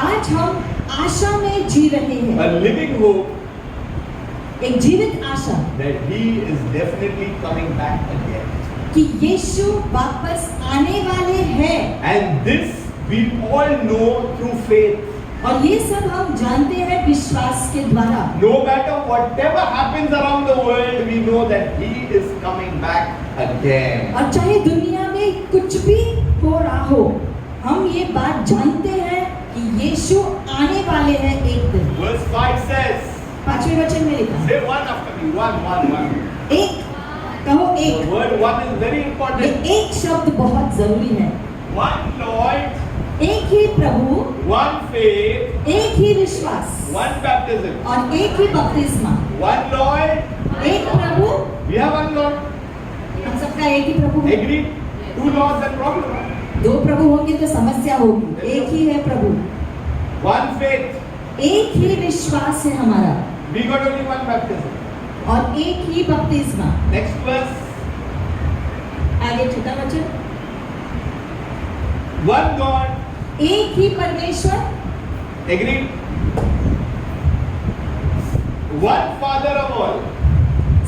आज हम आशा में जी रहे हैं, A living hope एक जीवित आशा that he is definitely coming back again. कि यीशु वापस आने वाले हैं। And this we all know through faith. और ये सब हम जानते हैं विश्वास के द्वारा। No matter whatever happens around the world, we know that he is coming back again. और चाहे दुनिया में कुछ भी हो रहा हो, हम ये बात जानते हैं कि यीशु आने वाले हैं एक दिन। Verse 5 says, 5वें वचन में लिखा है, say one after me, one. एक, कहो The एक। word one is very ये important. एक शब्द बहुत जरूरी है। One Lord, एक ही प्रभु, one faith, एक ही विश्वास one baptism. और एक ही बपतिस्मा। One Lord, एक प्रभु, we have one Lord. हम सबका एक ही प्रभु है। Agreed? Two Lords and problem. दो प्रभु होंगे तो समस्या होगी, एक ही है प्रभु। One faith. एक ही विश्वास है हमारा, We got only one baptism. और एक ही बपतिस्मा। Next verse. आगे छठा वचन, One God. एक ही परमेश्वर, Agreed? One Father of all.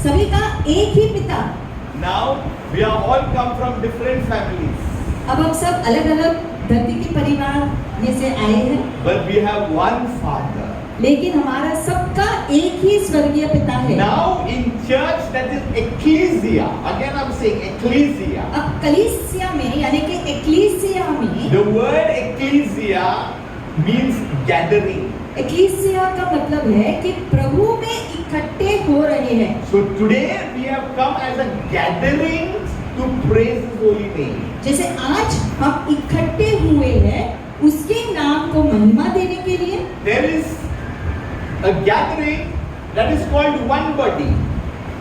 सभी का एक ही पिता। Now we are all come from different families, अब हम सब अलग अलग धरती के परिवार में से आए हैं, but we have one Father. लेकिन हमारा सबका एक ही स्वर्गीय पिता है। Now in church that is ecclesia. Again I'm saying ecclesia. अब कलीसिया में यानी कि एक्लीसिया में, The word ecclesia means gathering. एक्लीसिया का मतलब है कि प्रभु में इकट्ठे हो रहे हैं। So today we have come as a gathering to praise His holy name. जैसे आज हम इकट्ठे हुए हैं उसके नाम को महिमा देने के लिए। There is a gathering that is called one body.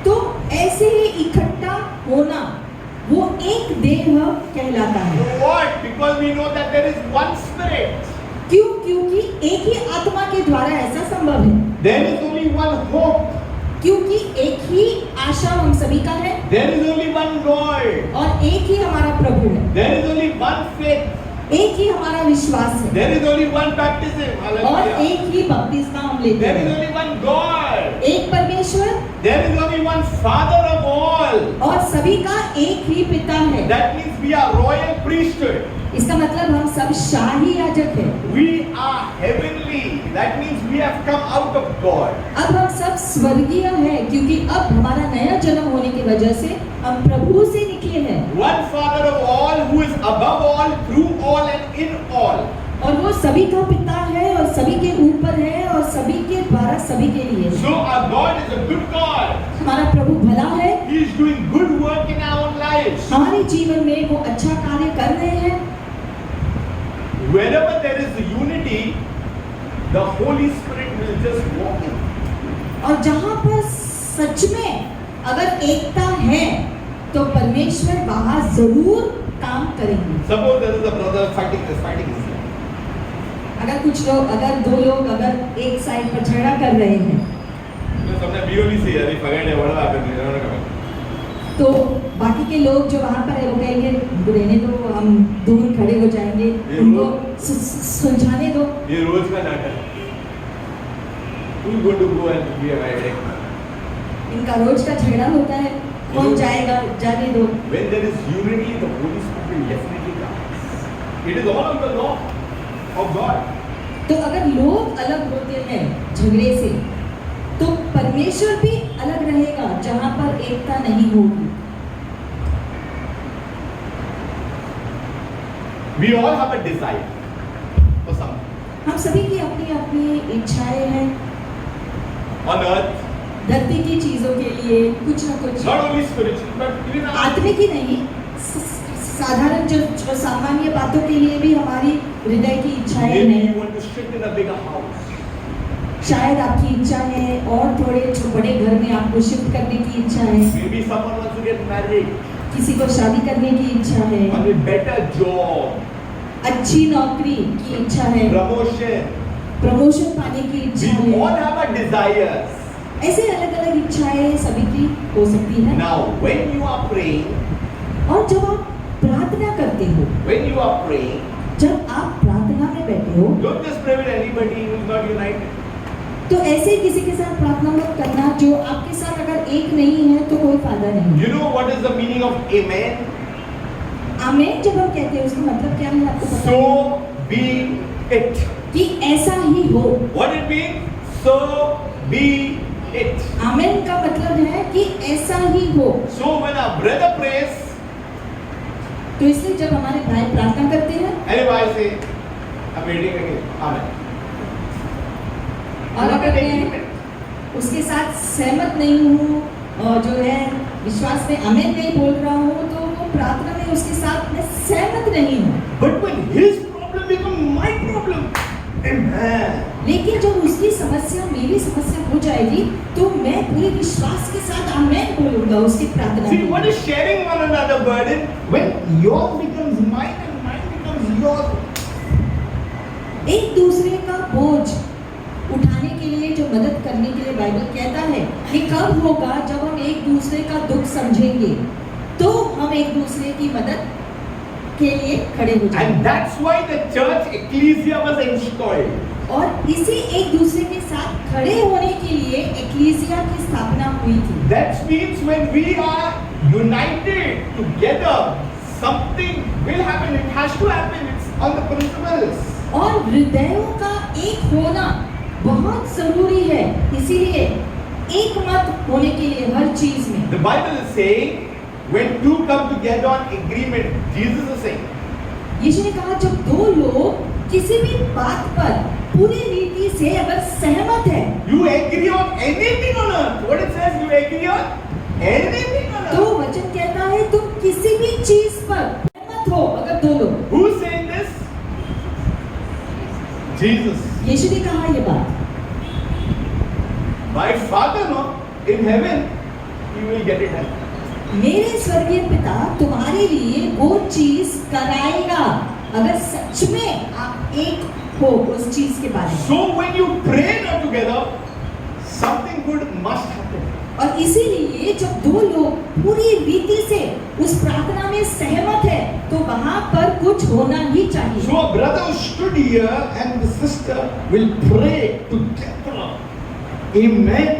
तो ऐसे ही इकट्ठा होना वो एक देह कहलाता है। What? Because we know that there is one spirit. क्यों? क्योंकि एक ही आत्मा के द्वारा ऐसा संभव है। There is only one hope. क्योंकि एक ही आशा हम सभी का है There is only one Lord. और एक ही हमारा प्रभु है, There is only one faith. एक ही हमारा विश्वास है There is only one baptism. और Hallelujah. एक ही बपतिस्मा हम लेते There is हैं। only one God. एक परमेश्वर There is only one Father of all. और सभी का एक ही पिता है। That means we are royal priesthood. इसका मतलब हम सब शाही याजक हैं। We are heavenly. That means we have come out of God. अब हम सब स्वर्गीय हैं क्योंकि अब हमारा नया जन्म होने की वजह से हम प्रभु से निकले हैं। One Father of all who is above all, through all and in all. और वो सभी का पिता है और सभी के ऊपर है और सभी के द्वारा सभी के लिए है। So our God is a good God. हमारा प्रभु भला है, He is doing good work in our own lives. हमारे जीवन में वो अच्छा कार्य कर रहे हैं। Wherever there is unity, the Holy Spirit will just walk in. और जहाँ पर सच में अगर एकता है तो परमेश्वर वहाँ जरूर काम करेंगे। Suppose there is a brother fighting this. अगर कुछ लोग, अगर दो लोग अगर एक साइड पर झगड़ा कर रहे हैं सबने बीओली से यार फगड़ है बड़ा आकर नहीं रहा तो बाकी के लोग जो वहाँ पर है वो कहेंगे रहने दो, हम दूर खड़े हो जाएंगे, उनको सुलझाने दो। ये रोज का नाटक है। Who is going to go and be a headache? इनका रोज का झगड़ा होता है, कौन जाएगा, जाने दो। When there is unity, the Holy Spirit will definitely come. It is all of the law of God. तो अगर लोग अलग होते हैं झगड़े से तो परमेश्वर भी अलग रहेगा जहां पर एकता नहीं होगी। We all have a desire for something. हम सभी की अपनी अपनी इच्छाएं हैं On earth, धरती की चीजों के लिए, कुछ ना कुछ not only spiritual, but even आत्मिक ही नहीं, साधारण जो सामान्य बातों के लिए भी हमारी हृदय की इच्छाएं maybe you हैं। want to sit in a bigger house. शायद आपकी इच्छा है और थोड़े बड़े घर में आपको शिफ्ट करने की इच्छा है, Maybe someone wants to get married. किसी को शादी करने की इच्छा है, On a better job, अच्छी नौकरी की इच्छा है, promotion. प्रमोशन पाने की इच्छा We all है। have our desires. ऐसे अलग अलग इच्छाएं सभी की हो सकती है। Now, when you are praying, और जब आप प्रार्थना करते हो, when you are praying, जब आप प्रार्थना में बैठे हो don't just pray with anybody who is not united. तो ऐसे ही किसी के साथ प्रार्थना मत करना जो आपके साथ अगर एक नहीं है तो कोई फायदा नहीं। You know what is the meaning of amen? आमीन जब हम कहते हैं उसका मतलब क्या है आपको पता है? So be it. कि ऐसा ही हो। What it means? So be it. आमीन का मतलब है कि ऐसा ही हो। So when our brother prays, तो इसलिए जब हमारे भाई प्रार्थना करते हैं anybody say, I'm waiting again. Amen. और अगर मैं उसके साथ सहमत नहीं हूँ और जो है विश्वास में आमीन नहीं बोल रहा हूँ तो वो प्रार्थना में उसके साथ मैं सहमत नहीं हूँ। But when his problem becomes my problem, amen. लेकिन जब उसकी समस्या मेरी समस्या हो जाएगी तो मैं पूरे विश्वास के साथ आमीन बोलूंगा उसकी प्रार्थना See, में। what is sharing one another burden? When yours becomes mine and mine becomes yours. एक दूसरे का बोझ उठाने के लिए जो मदद करने के लिए बाइबल कहता है कि कब होगा जब हम एक दूसरे का दुख समझेंगे तो हम एक दूसरे की मदद के लिए खड़े हो जाएंगे। And that's why the church ecclesia was installed. और इसी एक दूसरे के साथ खड़े होने के लिए एक्लीसिया की स्थापना हुई थी। That means when we are united together, something will happen. It has to happen. It's on the principles. और हृदयों का एक होना बहुत जरूरी है। इसीलिए एक मत होने के लिए हर चीज में The Bible is saying, when two come together on agreement, Jesus is saying, यीशु ने कहा जब दो लोग किसी भी बात पर पूरी रीति से अगर सहमत है you agree on anything on earth. What it says, you agree on anything on तो earth. वचन कहता है तुम किसी भी चीज पर सहमत हो अगर दो लोग। Who's saying this? Jesus. यीशु ने कहा ये बात, My Father, no, in heaven, you will get it done. मेरे स्वर्गीय पिता तुम्हारे लिए वो चीज कराएगा अगर सच में आप एक हो उस चीज के बारे में। So when you pray now together, something good must happen. और इसीलिए जब दो लोग पूरी रीति से उस प्रार्थना में सहमत है तो वहां पर कुछ होना ही चाहिए। So a brother stood here and the sister will pray together. Amen.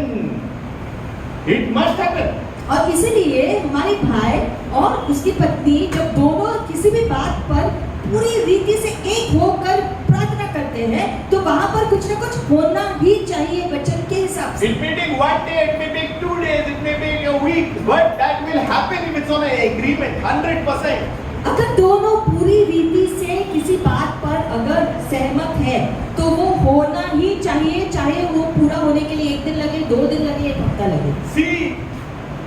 It must happen. और इसीलिए हमारे भाई और उसकी पत्नी जब दोनों किसी भी बात पर पूरी रीति से एक होकर प्रार्थना करते हैं तो वहां पर कुछ ना कुछ होना ही चाहिए वचन के हिसाब से। It may take 1 day, it may take 2 days, it may take a week, but that will happen if it's on an agreement, 100%. अगर दोनों पूरी रीति से किसी बात पर अगर सहमत है तो वो होना ही चाहिए, चाहे वो पूरा होने के लिए 1 दिन लगे, 2 दिन लगे, 1 हफ्ता लगे। See,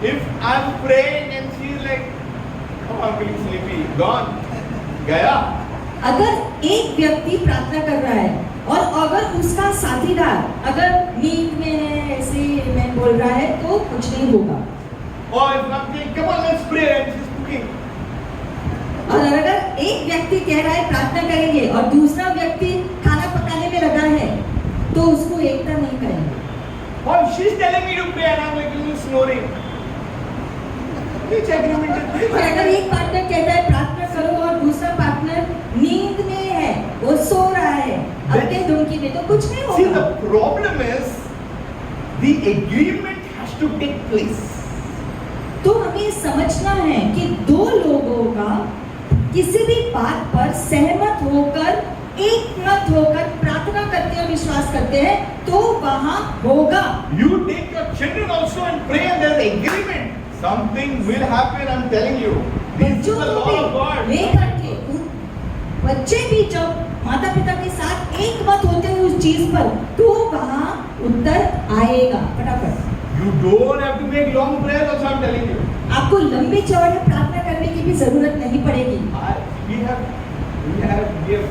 if I'm praying and she's like, oh, I'm feeling sleepy, gone, gaya. अगर एक व्यक्ति प्रार्थना कर रहा है और अगर उसका साथीदार अगर नींद में है, ऐसे मैं बोल रहा है तो कुछ नहीं होगा। Or if I'm saying, come on, let's pray, and she's cooking. और अगर एक व्यक्ति कह रहा है प्रार्थना करेंगे और दूसरा व्यक्ति खाना पकाने में लगा है तो उसको एकता नहीं करेंगे। Or if she's telling me to pray and I'm like snoring. Which agreement is this? और अगर एक पार्टनर कहता है प्रार्थना करो और दूसरा पार्टनर नींद में है, वो सो रहा है अपने धुनकी में, तो कुछ नहीं See, होगा। the problem is the agreement has to take place. तो हमें समझना है कि दो लोगों का किसी भी बात पर सहमत होकर एक मत होकर प्रार्थना करते हैं, विश्वास करते हैं तो वहां होगा। You take your children also and pray and there's agreement. Something will happen, I'm telling you. This is बच्चों the को law of God. भी लेकर के बच्चे भी जब माता पिता के साथ एक मत होते हैं उस चीज पर तो वहां उत्तर आएगा फटाफट। You don't have to make long prayers also, I'm telling you. आपको लंबी चौड़ी प्रार्थना करने की भी जरूरत नहीं पड़ेगी। We have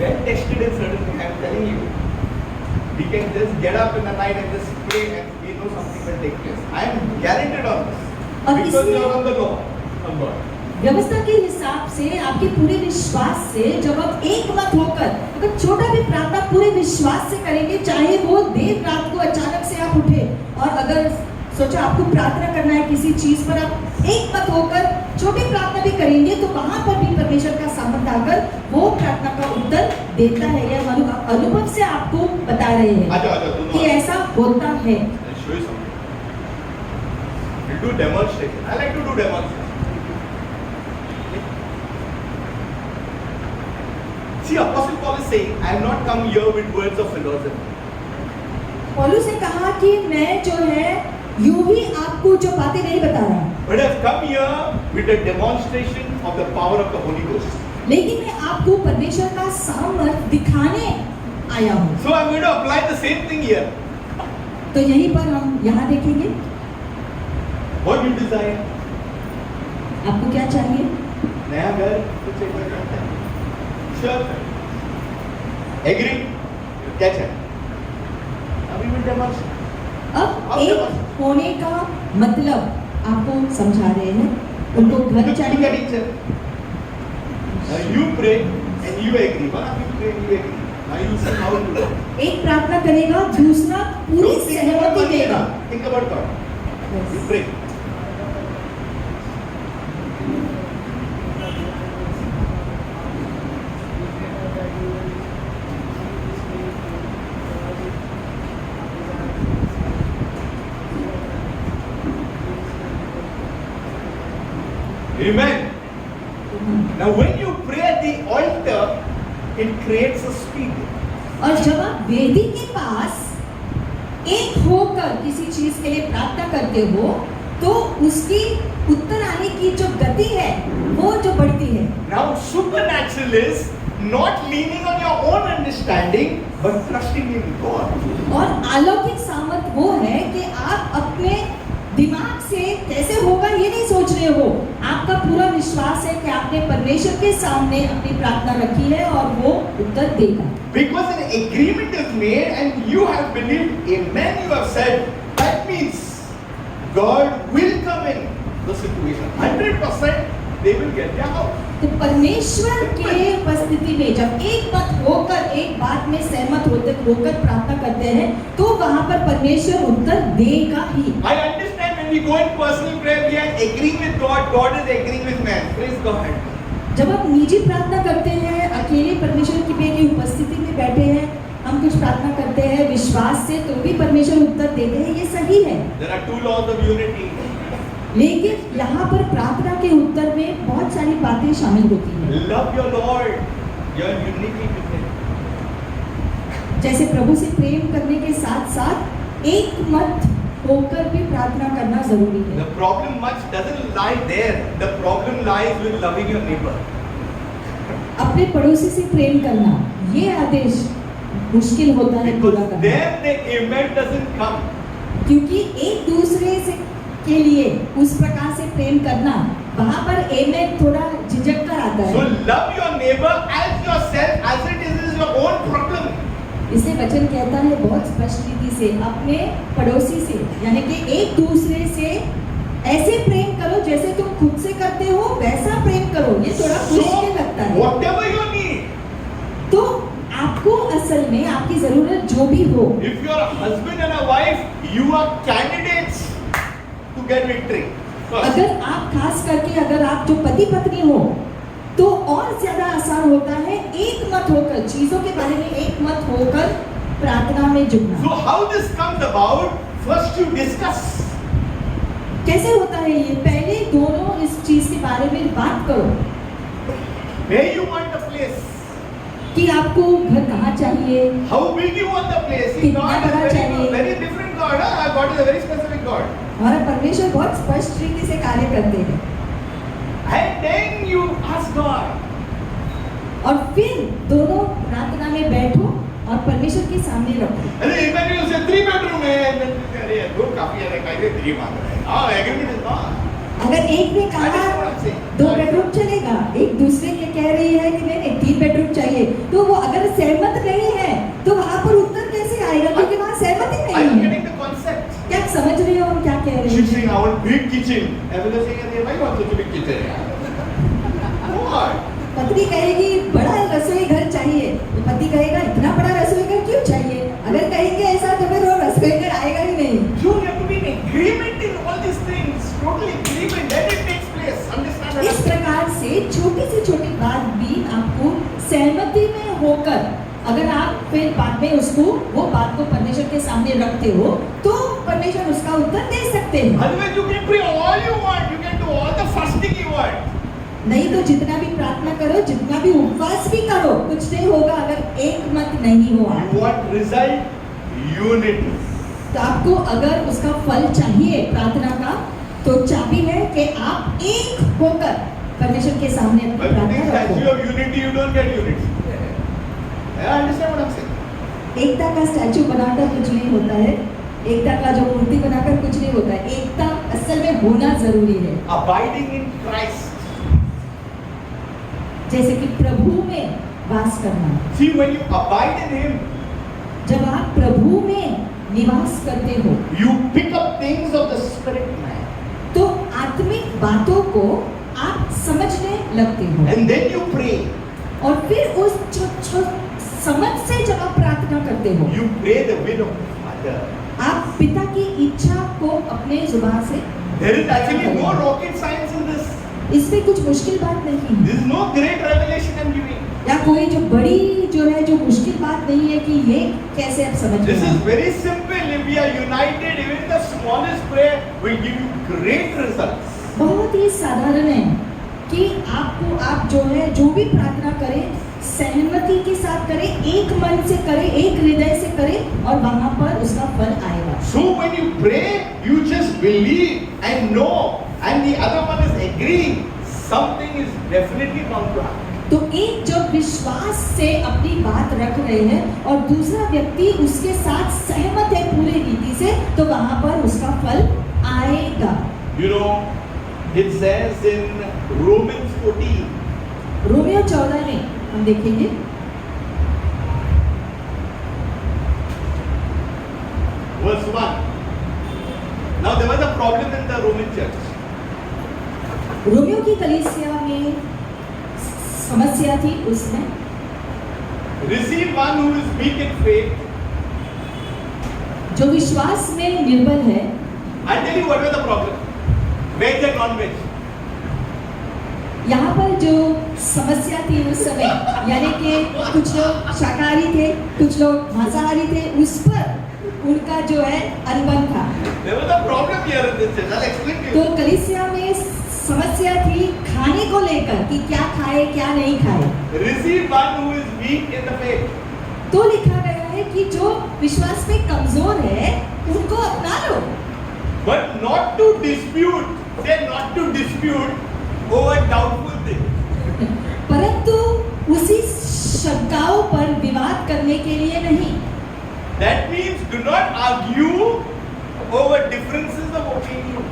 well tested in certain things, I'm telling you. We can just get up in the night and just pray and we know something will take place. I am guaranteed on this. और Because इसलिए- you are on the law of God. व्यवस्था के हिसाब से आपके पूरे विश्वास से जब आप एक मत होकर अगर छोटा भी प्रार्थना पूरे विश्वास से करेंगे, चाहे वो देर रात को अचानक से आप उठे और अगर सोचा आपको प्रार्थना करना है किसी चीज पर, आप एक मत होकर छोटी प्रार्थना भी करेंगे तो वहां पर भी परमेश्वर का सामर्थ आकर वो प्रार्थना का उत्तर देता है। यह अनुभव से आपको बता रहे हैं आजा कि ऐसा होता है। I'll show you something. We'll do demonstration. I like to do demonstration. See, Apostle Paul is saying, I have not come here with words of philosophy. पौलुस ने कहा कि मैं जो है यूं ही आपको जो बातें नहीं बता रहा, But I've come here with a demonstration of the power of the Holy Ghost. लेकिन मैं आपको परमेश्वर का सामर्थ दिखाने आया हूँ। So I'm going to apply the same thing here. तो यहीं पर हम यहाँ देखेंगे What you desire? आपको क्या चाहिए। नया घर कुछ एक बार करते हैं. Sure. Agree? क्या चाहिए? अभी भी demonstrate. अब एक होने का मतलब आपको समझा रहे हैं। उनको घर चाहिए, You pray and you agree. One of you pray and you agree. Now you see how to do it. एक प्रार्थना करेगा, दूसरा पूरी Don't think about सहमति money, देगा। think about God. You pray. Amen. Now when you pray at the altar, it creates a speed. और जब आप वेदी के पास एक होकर किसी चीज के लिए प्रार्थना करते हो तो उसकी उत्तर आने की जो गति है वो जो बढ़ती है। Now, supernatural is not leaning on your own understanding, but trusting in God. और अलौकिक सामर्थ वो है कि आप अपने दिमाग से कैसे होगा ये नहीं सोच रहे हो, आपका पूरा विश्वास है कि आपने परमेश्वर के सामने अपनी प्रार्थना रखी है और वो उत्तर देगा। Because an agreement is made and you have believed, amen, you have said, that means God will come in the situation. 100% they will get their house. तो परमेश्वर के उपस्थिति में जब एक मत होकर एक बात में सहमत होकर प्रार्थना करते हैं तो वहां पर परमेश्वर उत्तर देगा ही। I understand when we go in personal prayer, we are agreeing with God, God is agreeing with man. Praise God. जब हम निजी प्रार्थना करते हैं, अकेले परमेश्वर की उपस्थिति में बैठे हैं, हम कुछ प्रार्थना करते हैं विश्वास से, तो भी परमेश्वर उत्तर देते हैं, ये सही है। There are two laws of unity. लेकिन यहाँ पर प्रार्थना के उत्तर में बहुत सारी बातें शामिल होती हैं। Love your Lord, your unity with Him. जैसे प्रभु से प्रेम करने के साथ साथ एक मत होकर भी प्रार्थना करना जरूरी है। The problem much doesn't lie there. The problem lies with loving your neighbor. अपने पड़ोसी से प्रेम करना, ये आदेश मुश्किल होता है पूरा Because करना, there the amen doesn't come. क्योंकि एक दूसरे से के लिए उस प्रकार से प्रेम करना, वहाँ पर एमेन थोड़ा झिझक कर आता So है। love your neighbor as yourself, as it is your own problem. इसलिए वचन कहता है बहुत स्पष्ट रीति से अपने पड़ोसी से, यानी कि एक दूसरे से ऐसे प्रेम करो जैसे तुम खुद से करते हो वैसा प्रेम करो। ये थोड़ा मुश्किल लगता है। Whatever you need. तो आपको असल में आपकी जरूरत जो भी हो, If you are a husband and a wife, you are candidates to get victory. First. अगर आप खास करके अगर आप जो पति पत्नी हो तो और ज्यादा आसान होता है एक मत होकर, चीजों के बारे में एक मत होकर प्रार्थना में जुड़ना। So how this comes about? First you discuss. कैसे होता है ये? पहले दोनों इस चीज के बारे में बात करो Where you want the place? कि आपको घर कहाँ चाहिए, How big you want the place? See, कितना God is बड़ा चाहिए? very different God. Huh? God is a very specific God. हमारा परमेश्वर बहुत स्पष्ट रीति से कार्य करते हैं। And then you ask God. और फिर दोनों प्रार्थना में बैठो और परमेश्वर के सामने रखो। अरे Emmanuel से 3 bedroom है, अरे 2 काफी है, कहीं 3 मांग रहे हैं। हाँ, agreement is gone. अगर एक ने कहा 2 बेडरूम चलेगा, एक दूसरे के कह रही है कि नहीं 3 बेडरूम चाहिए, तो वो अगर सहमत नहीं है तो वहाँ पर उत्तर कैसे आएगा? क्योंकि वहाँ सहमति Are नहीं you है। getting the concept? क्या आप समझ रहे हो हम क्या कह रहे She's हैं? saying, I want big kitchen. Emmanuel saying, अरे भाई want such a big kitchen यार. What? पत्नी कहेगी बड़ा रसोई घर चाहिए, तो पति कहेगा इतना बड़ा रसोई घर क्यों चाहिए? अगर कहेंगे ऐसा तो फिर वो रसोई घर आएगा ही नहीं। You have to be in agreement in all these things. Totally agreement. Then it takes place. Understand इस that? प्रकार से छोटी से छोटी बात भी आपको सहमति में होकर, अगर आप फिर बाद में उसको वो बात को परमेश्वर के सामने रखते हो तो परमेश्वर उसका उत्तर दे सकते हैं। Otherwise you can pray all you want. You can do all the fasting you want. नहीं तो जितना भी प्रार्थना करो, जितना भी उपवास भी करो, कुछ नहीं होगा अगर एक मत नहीं हुआ। You want result? Unity. तो आपको अगर उसका फल चाहिए प्रार्थना का, तो चाबी है कि आप एक होकर परमेश्वर के सामने अपनी But putting प्रार्थना statue रखो। of unity, you don't get unity. I understand what I'm saying. एकता का स्टैचू बनाकर कुछ नहीं होता है, एकता का जो मूर्ति बनाकर कुछ नहीं होता है। एकता असल में होना जरूरी है। Abiding in Christ. जैसे कि प्रभु में वास करना। See, when you abide in Him, जब आप प्रभु में निवास करते हो you pick up things of the Spirit man. तो आत्मिक बातों को आप समझने लगते हो And then you pray. और फिर उस समझ से जब आप प्रार्थना करते हो, You pray the will of the Father. आप पिता की इच्छा को अपने जुबान से, There is actually no rocket science in this. इसमें कुछ मुश्किल बात नहीं है, This is no great revelation I'm giving. या कोई जो बड़ी जो है जो मुश्किल बात नहीं है कि ये कैसे आप समझ This रहे is हैं। very simple. If we are united, even the smallest prayer will give you great results. बहुत ही साधारण है कि आपको आप जो है जो भी प्रार्थना करें सहमति के साथ करे, एक मन से करे, एक हृदय से करे और वहां पर उसका फल आएगा। So when you pray, you just believe and know, and the other one is agreeing, something is definitely bound to happen. तो एक जो विश्वास से अपनी बात रख रहे हैं और दूसरा व्यक्ति उसके साथ सहमत है पूरी रीति से, तो वहां पर उसका फल आएगा। You know, it says in Romans 14, Romeo 14 में हम देखेंगे verse 1. Now there was a problem in the Roman church. Romeo की कलीसिया में समस्या थी। उसमें Receive one who is weak in faith. जो विश्वास में निर्बल है, I'll tell you what was the problem. Veg and non-veg. यहाँ पर जो समस्या थी उस समय, यानी कि कुछ लोग शाकाहारी थे, कुछ लोग मांसाहारी थे, उस पर उनका जो है अनबन था। There was a problem here in this church. I'll explain to तो you. कलीसिया में समस्या थी खाने को लेकर कि क्या खाए क्या नहीं खाए। Receive one who is weak in the faith. तो लिखा गया है कि जो विश्वास में कमजोर है उनको अपना लो, But not to dispute. Say not to dispute over doubtful things. परंतु उसी शंकाओं पर विवाद करने के लिए नहीं। That means do not argue over differences of opinion.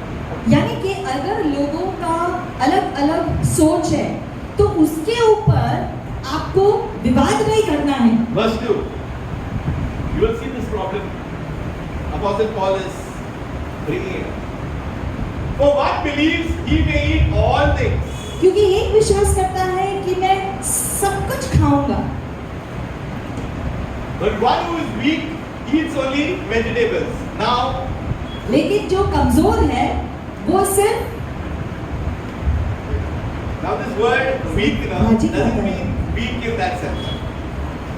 यानी कि अगर लोगों का अलग अलग सोच है तो उसके ऊपर आपको विवाद नहीं करना है। Verse 2. You will see this problem. Apostle Paul is bringing it. For one believes he may eat all things. क्योंकि एक विश्वास करता है कि मैं सब कुछ खाऊंगा, But one who is weak eats only vegetables. Now, लेकिन जो कमजोर है वो सिर्फ now this word weak now Logic doesn't होता है। mean weak in that sense.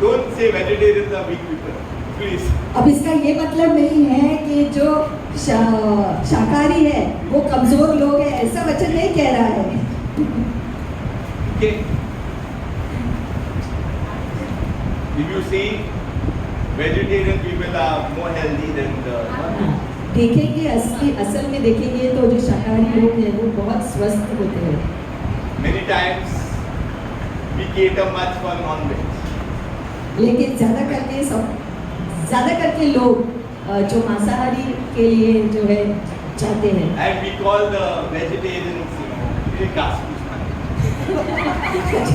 Don't say vegetarians are weak people. Please. अब इसका ये मतलब नहीं है कि जो शाकाहारी है वो कमजोर लोग हैं, ऐसा वचन नहीं कह रहा है। Okay. If you see, vegetarian people are more healthy than the non-veg. देखेंगे असल में देखेंगे तो जो शाकाहारी लोग हैं वो बहुत स्वस्थ होते हैं। Many times we cater much for non-veg. लेकिन ज्यादा करके लोग जो मांसाहारी के लिए जो है चाहते हैं। And we call the vegetarians, you know, घास-फूस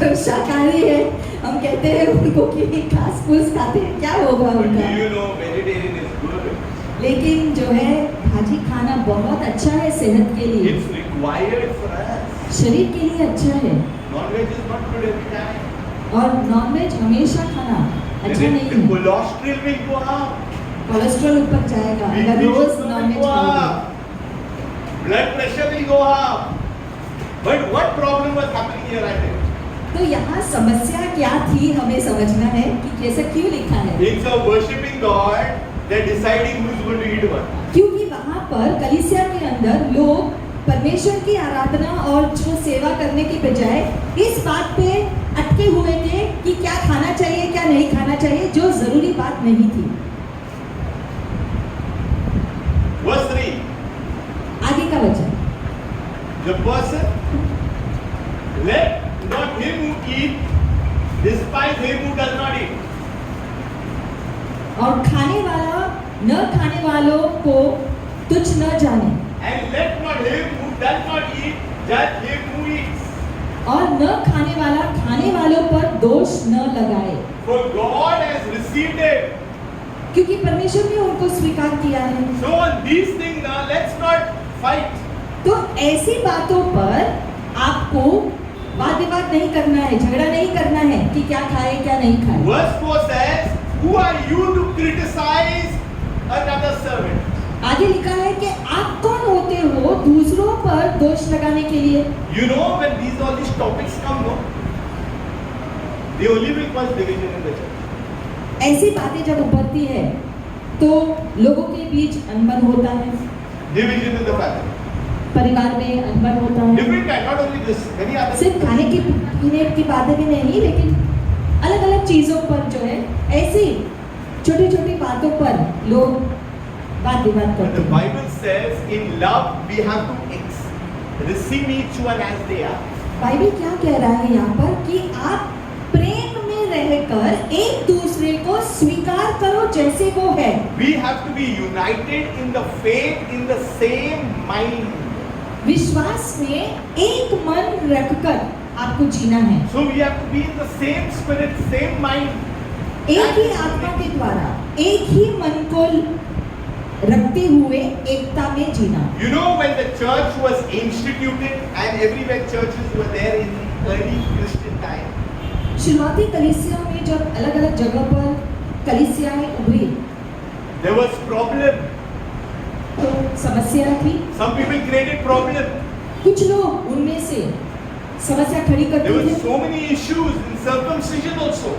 जो शाकाहारी है हम कहते हैं उनको कि घास फूस खाते हैं, क्या होगा But उनका। do you know vegetarian is good? लेकिन जो है भाजी खाना बहुत अच्छा है सेहत के लिए, It's required for us. शरीर के लिए अच्छा है। Non-veg is not good every time. और नॉनवेज हमेशा खाना अच्छा Then नहीं the है, cholesterol will go up. Cholesterol ऊपर जाएगा BP अगर रोज will नॉनवेज go खाओगे। up. Blood pressure will go up. But what problem was happening here, I think? तो यहाँ समस्या क्या थी हमें समझना है कि ऐसा क्यों लिखा है। Instead of worshipping God, they're deciding who's going to eat what. क्योंकि वहाँ पर कलीसिया के अंदर लोग परमेश्वर की आराधना और जो सेवा करने के बजाय इस बात पे अटके हुए थे कि क्या खाना चाहिए क्या नहीं खाना चाहिए, जो जरूरी बात नहीं थी। Verse 3. आगे का वचन, The person, let not him who eat despise him who does not eat. और खाने वाला न खाने वालों को तुच्छ न जाने, And let not him who does not eat judge him who eats. और न खाने वाला खाने वालों पर दोष न लगाए, For God has received it. क्योंकि परमेश्वर ने उनको स्वीकार किया है। So on these things now, let's not fight. तो ऐसी बातों पर आपको वाद विवाद नहीं करना है, झगड़ा नहीं करना है कि क्या खाए क्या नहीं खाए। Verse 4 says, who are you to criticize another servant? आगे लिखा है कि आप कौन होते हो दूसरों पर दोष लगाने के लिए। You know when all these topics come, no? They only will cause division in the church. ऐसी बातें जब उभरती है तो लोगों के बीच अनबन होता है, Division in the family. परिवार में अनबन होता है। Different kind, not only this, many other सिर्फ खाने की पीने की बातें भी नहीं, लेकिन अलग अलग पर चीजों पर जो है ऐसी छोटी छोटी बातों पर लोग बात विवाद But करते the हैं। Bible says in love we have to receive each one as they are. Bible क्या कह रहा है यहाँ पर कि आप प्रेम में रहकर एक दूसरे को स्वीकार करो जैसे वो है। We have to be united in the faith, in the same mind. विश्वास में एक मन रखकर आपको जीना है। So we have to be in the same spirit, same mind. एक ही आत्मा के द्वारा एक ही मन को रखते हुए एकता में जीना। You know, when the church was instituted and everywhere churches were there in the early Christian time, शुरुआती कलीसिया में जब अलग अलग जगह पर कलीसियाएं उभरी there was problem. तो समस्या थी। Some people created problem. कुछ लोग उनमें से समस्या खड़ी There करते were थे so many issues in circumcision also.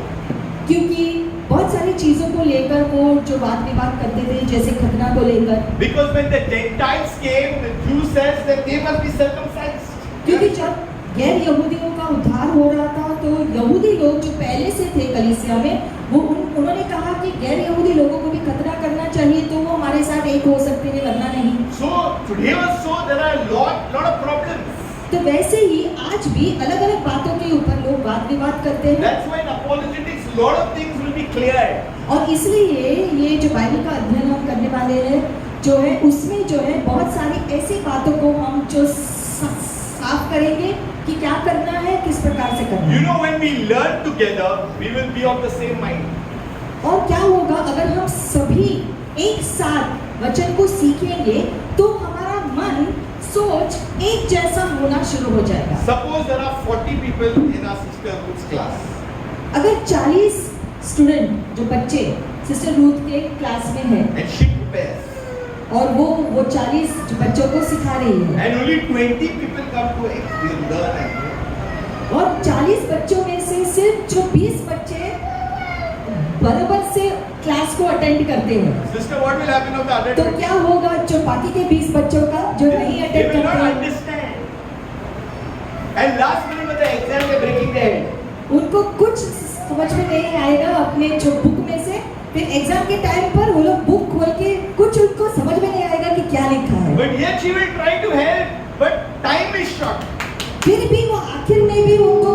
क्योंकि बहुत सारी चीजों को लेकर वो जो वाद विवाद करते थे जैसे खतना को लेकर। Because when the Gentiles came, the Jews says that they must be circumcised. क्योंकि जब गैर यहूदियों का उद्धार हो रहा था तो यहूदी लोग जो पहले से थे कलीसिया में वो उन्होंने कहा कि गैर यहूदी लोगों को भी खतना करना चाहिए तो वो हमारे साथ एक हो सकते हैं वरना नहीं। So today also there are lot of problems. तो वैसे ही आज भी अलग अलग बातों के ऊपर लोग वाद विवाद करते हैं। That's why in apologetics lot of things will be cleared. और इसलिए ये जो बाइबल का अध्ययन हम करने वाले हैं जो है उसमें जो है बहुत सारी ऐसी बातों को हम जो साफ करेंगे कि क्या करना है किस प्रकार से करना You है। know, when we learn together, we will be of the same mind. और क्या होगा अगर हम सभी एक साथ वचन को सीखेंगे तो हमारा मन सोच एक जैसा होना शुरू हो जाएगा। Suppose there are 40 people in our sisterhood's class. अगर 40 स्टूडेंट जो बच्चे सिस्टर रूथ के क्लास में है And she prepares. और वो 40 बच्चों को सिखा रही है And only 20 people come to learn and learn. और 40 बच्चों में से सिर्फ जो 20 बच्चे बराबर से क्लास को अटेंड करते हैं Sister, what will happen of the other तो 20? क्या होगा जो बाकी के 20 बच्चों का जो नहीं They अटेंड will not करते हैं understand. And last minute of the exam, they are breaking their head. उनको कुछ समझ में नहीं आएगा अपने जो बुक में से फिर एग्जाम के टाइम पर वो लोग बुक खोल के कुछ उनको समझ में नहीं आएगा कि क्या लिखा है But yet she will try to help, but time is short. फिर भी वो आखिर में भी उनको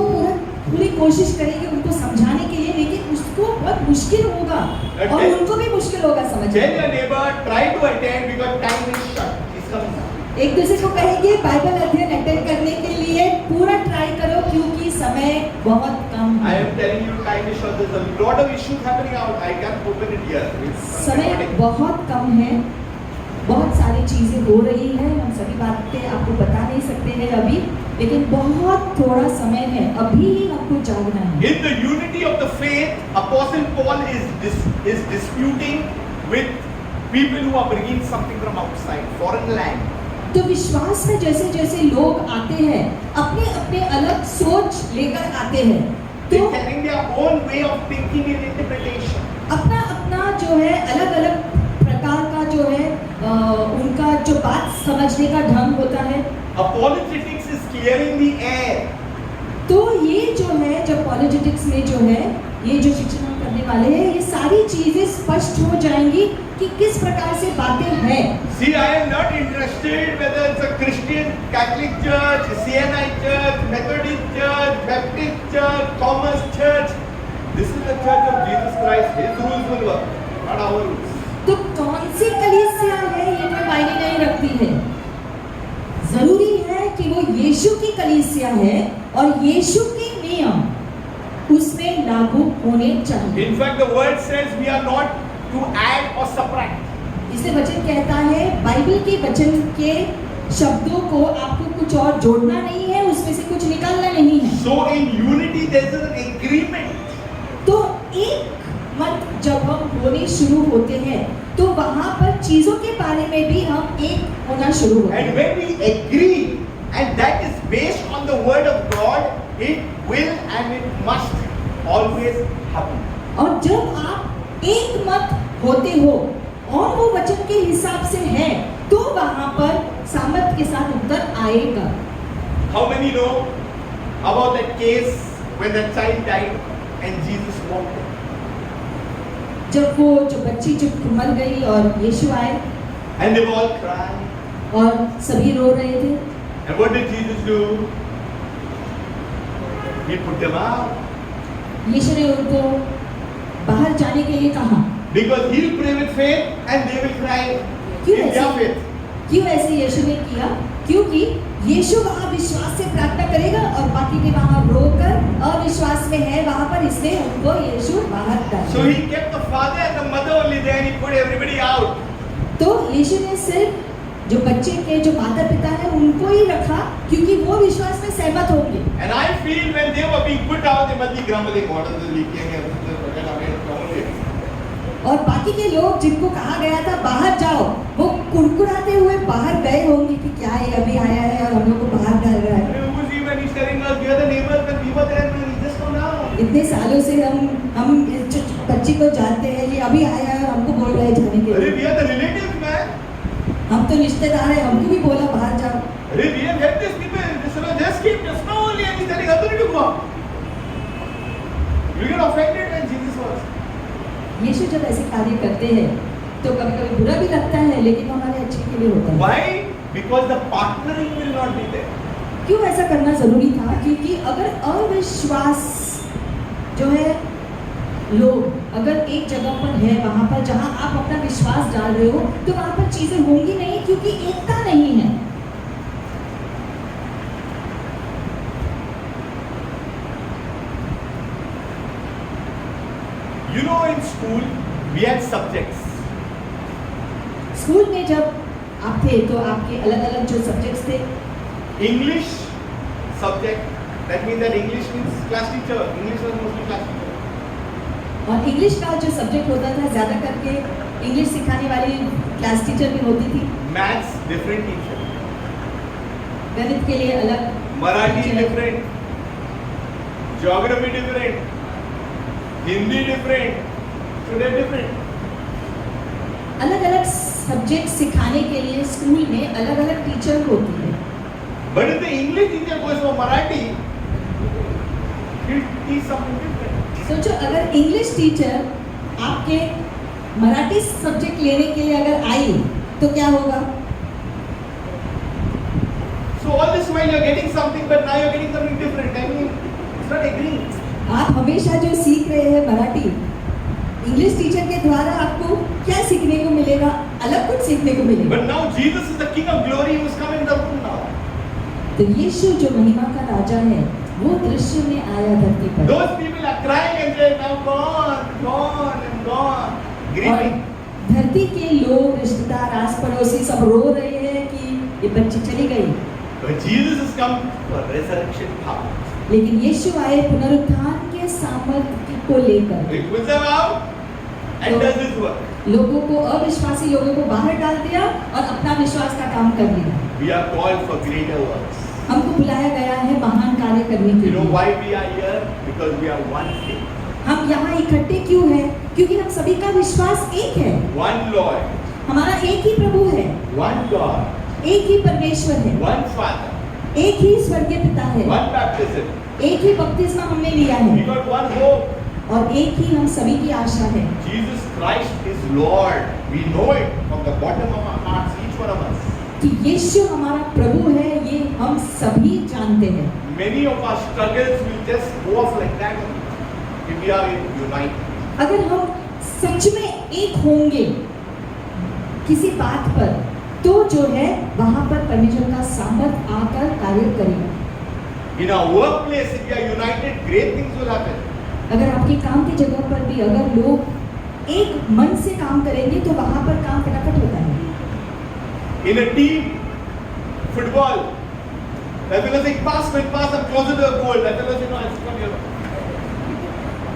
पूरी कोशिश करेगी उनको समझाने के लिए लेकिन उसको बहुत मुश्किल होगा और उनको भी मुश्किल होगा Tell समझना। your neighbor, try to attend because time is short. He's coming now. एक दूसरे को कहेंगे बाइबल अध्ययन अटेंड करने के लिए पूरा ट्राई करो क्योंकि समय बहुत कम I है। am telling you, time is short. There's a lot of issues happening out. I can't open it here. It's समय recording. बहुत कम है बहुत सारी चीजें हो रही है हम सभी बातें आपको बता नहीं सकते हैं अभी लेकिन बहुत थोड़ा समय है अभी ही हमको जागना है। In the unity of the faith, Apostle Paul is disputing with people who are bringing something from outside, foreign land. तो विश्वास में जैसे जैसे लोग आते हैं अपने अपने अलग सोच लेकर आते हैं तो They're telling their own way of thinking and interpretation. अपना अपना जो है अलग अलग प्रकार का जो है उनका जो बात समझने का ढंग होता है। Apologetics is clearing the air. तो ये जो है जब पॉलिटिक्स में जो है ये जो शिक्षण हम करने वाले हैं ये सारी चीजें स्पष्ट हो जाएंगी कि किस प्रकार से बातें हैं। See, I am not interested whether it's a Christian Catholic church, CNI church, Methodist church, Baptist church, Thomas church. This is the church of Jesus Christ. His rules will work, not our rules. तो कौन सी कलीसिया है ये कोई मायने नहीं रखती है जरूरी है कि वो यीशु की कलीसिया है और यीशु के नियम उसमें लागू होने चाहिए। In fact, the word says we are not to add or subtract. इसलिए वचन कहता है बाइबल के वचन के शब्दों को आपको कुछ और जोड़ना नहीं है उसमें से कुछ निकालना नहीं है। So in unity there is an agreement. तो एक मत जब हम होने शुरू होते हैं तो वहां पर चीजों के बारे में भी हम एक होना शुरू होते And हैं when we agree, and that is based on the word of God, it will and it must always happen. और जब आप एक मत होते हो और वो वचन के हिसाब से है तो वहां पर सामर्थ के साथ उत्तर आएगा। How many know about that case when that child died? and Jesus walked in. जब वो जो बच्ची चुप मर गई और यीशु आए And they were all crying. और सभी रो रहे थे, And what did Jesus do? He put them out. यीशु ने उनको बाहर जाने के लिए कहा। Because he'll pray with faith and they will cry क्यों in their ऐसे faith. क्यों ऐसे यीशु ने किया? क्योंकि यीशु वहाँ विश्वास से प्रार्थना करेगा और बाकी के वहाँ रोकर अविश्वास में है वहाँ पर, इसलिए उनको यीशु बाहर डाल So दिया। he kept the father and the mother only there and he put everybody out. तो यीशु ने सिर्फ जो बच्चे के जो माता पिता है उनको ही रखा, क्योंकि वो विश्वास में सहमत होंगे। And I feel when they were being put out, they must be grumbling, what is the leaking and this is forget about it. और बाकी के लोग जिनको कहा गया था बाहर जाओ, वो कुड़कुड़ाते हुए बाहर गए होंगे कि क्या ये अभी आया है और हम लोग को बाहर डाल रहा है। Who's even he's telling us, we are the neighbors, when we were there, man, he just come now. इतने सालों से हम इस बच्ची को जानते हैं, ये अभी आया है और हमको बोल रहा है जाने के अरे लिए। we are the relatives, man. हम तो रिश्तेदार हैं, हमको भी बोला बाहर जाओ। अरे we have helped these people, just keep just now only and he's telling others to go out. You get offended when Jesus was. यीशु जब ऐसे कार्य करते हैं तो कभी कभी बुरा भी लगता है, लेकिन वो हमारे अच्छे के लिए होता है। Why? Because the partnering will not be there. क्यों ऐसा करना जरूरी था? क्योंकि अगर अविश्वास जो है, लोग अगर एक जगह पर है वहां पर जहां आप अपना विश्वास डाल रहे हो, तो वहां पर चीजें होंगी नहीं, क्योंकि एकता नहीं है। You know, in school we had subjects. School में जब आप थे तो आपके अलग अलग जो सब्जेक्ट्स थे, English subject. That means that English means class teacher. English was mostly class teacher. और इंग्लिश का जो सब्जेक्ट होता था ज्यादा करके इंग्लिश सिखाने वाली क्लास टीचर भी होती थी। Maths different teacher. गणित के लिए अलग, Marathi teacher। different. Geography different. Hindi different. So they're different. अलग अलग सब्जेक्ट सिखाने के लिए स्कूल में अलग अलग टीचर होती है। But if the English teacher goes for Marathi, he'll teach something different. सोचो अगर इंग्लिश टीचर आपके मराठी सब्जेक्ट लेने के लिए अगर आई तो क्या होगा? So all this while you're getting something, but now you're getting something different. I mean, it's not agreeing. आप हमेशा जो सीख रहे हैं मराठी, इंग्लिश टीचर के द्वारा आपको क्या सीखने को मिलेगा? अलग कुछ सीखने को मिलेगा। But now Jesus is the King of Glory who has come in the room now. तो यीशु जो महिमा का राजा है, वो दृश्य में आया धरती पर। Those people are crying and they're now gone, gone and gone. और Grieving. धरती के लोग, रिश्तेदार, आस पड़ोसी सब रो रहे हैं कि ये बच्ची चली गई। But Jesus has come for resurrection power. लेकिन यीशु आए पुनरुत्थान के सामर्थ्य को लेकर, He puts them out and does his work. लोगों को, अविश्वासी लोगों को बाहर डाल दिया और अपना विश्वास का काम कर लिया। We are called for greater works. हमको बुलाया गया है महान कार्य करने के You know लिए। why we are here? Because we are one faith, हम यहाँ इकट्ठे क्यों हैं? क्योंकि हम सभी का विश्वास एक है। one Lord, हमारा एक ही प्रभु है, one God, एक ही परमेश्वर है, one Father, एक ही स्वर्गीय पिता है, one baptism. एक ही बपतिस्मा हमने लिया We है got one hope. और एक ही हम सभी की आशा है। Jesus Christ is Lord. We know it from the bottom of our hearts, each one of us. कि यीशु हमारा प्रभु है, ये हम सभी जानते हैं। Many of our struggles will just go off like that if we are united. अगर हम सच में एक होंगे किसी बात पर, तो जो है वहां पर परमेश्वर का सामर्थ आकर कार्य करेगा। In our workplace, if we are united, great things will happen. अगर आपकी काम की जगह पर भी अगर लोग एक मन से काम करेंगे तो वहां पर काम फटाफट होता है। In a team, football, that fellow saying, pass, quick pass, I'm closer to the goal. That fellow saying, no, it's not here.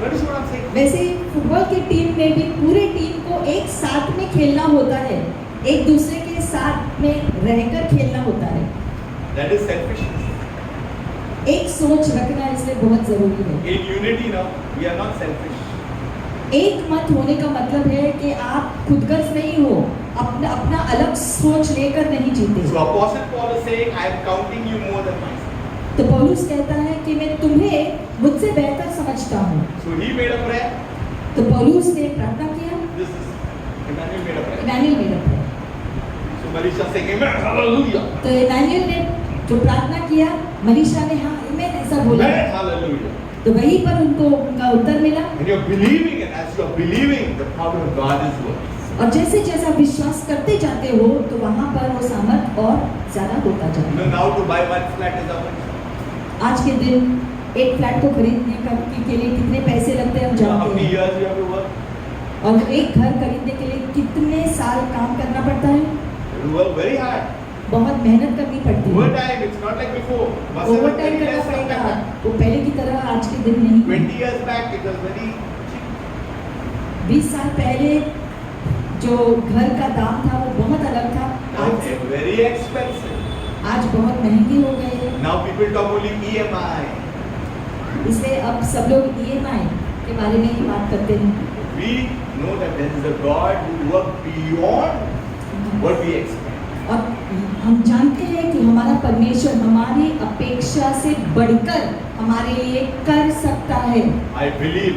Notice what I'm saying? वैसे ही फुटबॉल की टीम में भी पूरे टीम को एक साथ में खेलना होता है, एक दूसरे के साथ में रहकर खेलना होता है। That is selfishness. एक सोच रखना इसलिए बहुत जरूरी है। In unity now, we are not selfish. एक मत होने का मतलब है कि आप खुदगर्ज नहीं हो, अपना अपना अलग सोच लेकर नहीं जीते। So Apostle Paul is saying, I am counting you more than myself. तो पौलुस कहता है कि मैं तुम्हें मुझसे बेहतर समझता हूँ। So he made a prayer. तो पौलुस ने प्रार्थना किया, This is Emmanuel made a prayer. Emmanuel ने प्रार्थना। So Marisha saying Amen, hallelujah. तो इमैनुएल ने जो प्रार्थना किया, मनीषा ने हाँ आमीन ऐसा बोला, Amen, hallelujah. तो वहीं पर उनको उनका उत्तर मिला। And you're believing, and as you're believing, the power of God is working. और जैसे जैसा विश्वास करते जाते हो तो वहाँ पर वो सामर्थ और ज्यादा होता You जाता know, है। now to buy one flat is how much? आज के दिन एक फ्लैट को खरीदने के लिए कितने पैसे लगते हैं हम How जानते many हैं, years you have to work? और एक घर खरीदने के लिए कितने साल काम करना पड़ता है, You have to work very hard. बहुत मेहनत करनी पड़ती है। Overtime, it's not like before. Must over have time been very करना less than पड़ेगा, that. वो पहले की तरह आज के दिन नहीं। 20 years back, it was very cheap. 20 साल पहले जो घर का दाम था वो बहुत अलग था, Now आज it's very expensive. आज बहुत महंगे हो गए हैं। Now people talk only EMI. इसलिए अब सब लोग EMI के बारे में ही बात करते हैं। We know that there is a God who works beyond what we expect. और हम जानते हैं कि हमारा परमेश्वर हमारी अपेक्षा से बढ़कर हमारे लिए कर सकता है, I believe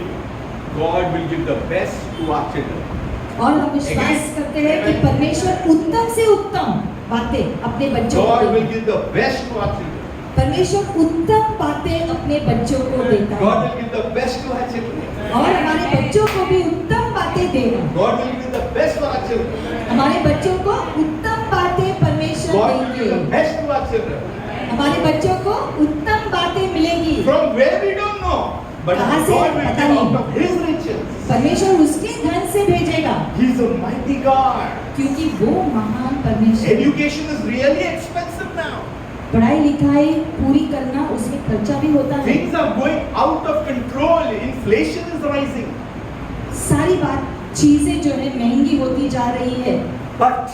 God will give the best to our children. और हम विश्वास करते हैं कि परमेश्वर उत्तम से उत्तम बातें अपने बच्चों को God will देता है। give the best to our children. परमेश्वर उत्तम बातें अपने बच्चों को देता God है will give the best to our children. और हमारे बच्चों को भी उत्तम बातें देगा। God will give the best to our children. हमारे बच्चों को उत्तम बातें परमेश्वर God will give the देंगे, best to our children. हमारे बच्चों को उत्तम बातें मिलेगी। From where we don't know, but कहाँ से? God will पता give नहीं। out of His riches. परमेश्वर उसके धन से भेजेगा, He is a mighty God. क्योंकि वो महान परमेश्वर है। Education is really expensive now. पढ़ाई लिखाई पूरी करना उसमें खर्चा भी होता है। Things are going out of control. Inflation is rising. सारी बात चीजें जो है महंगी होती जा रही है, But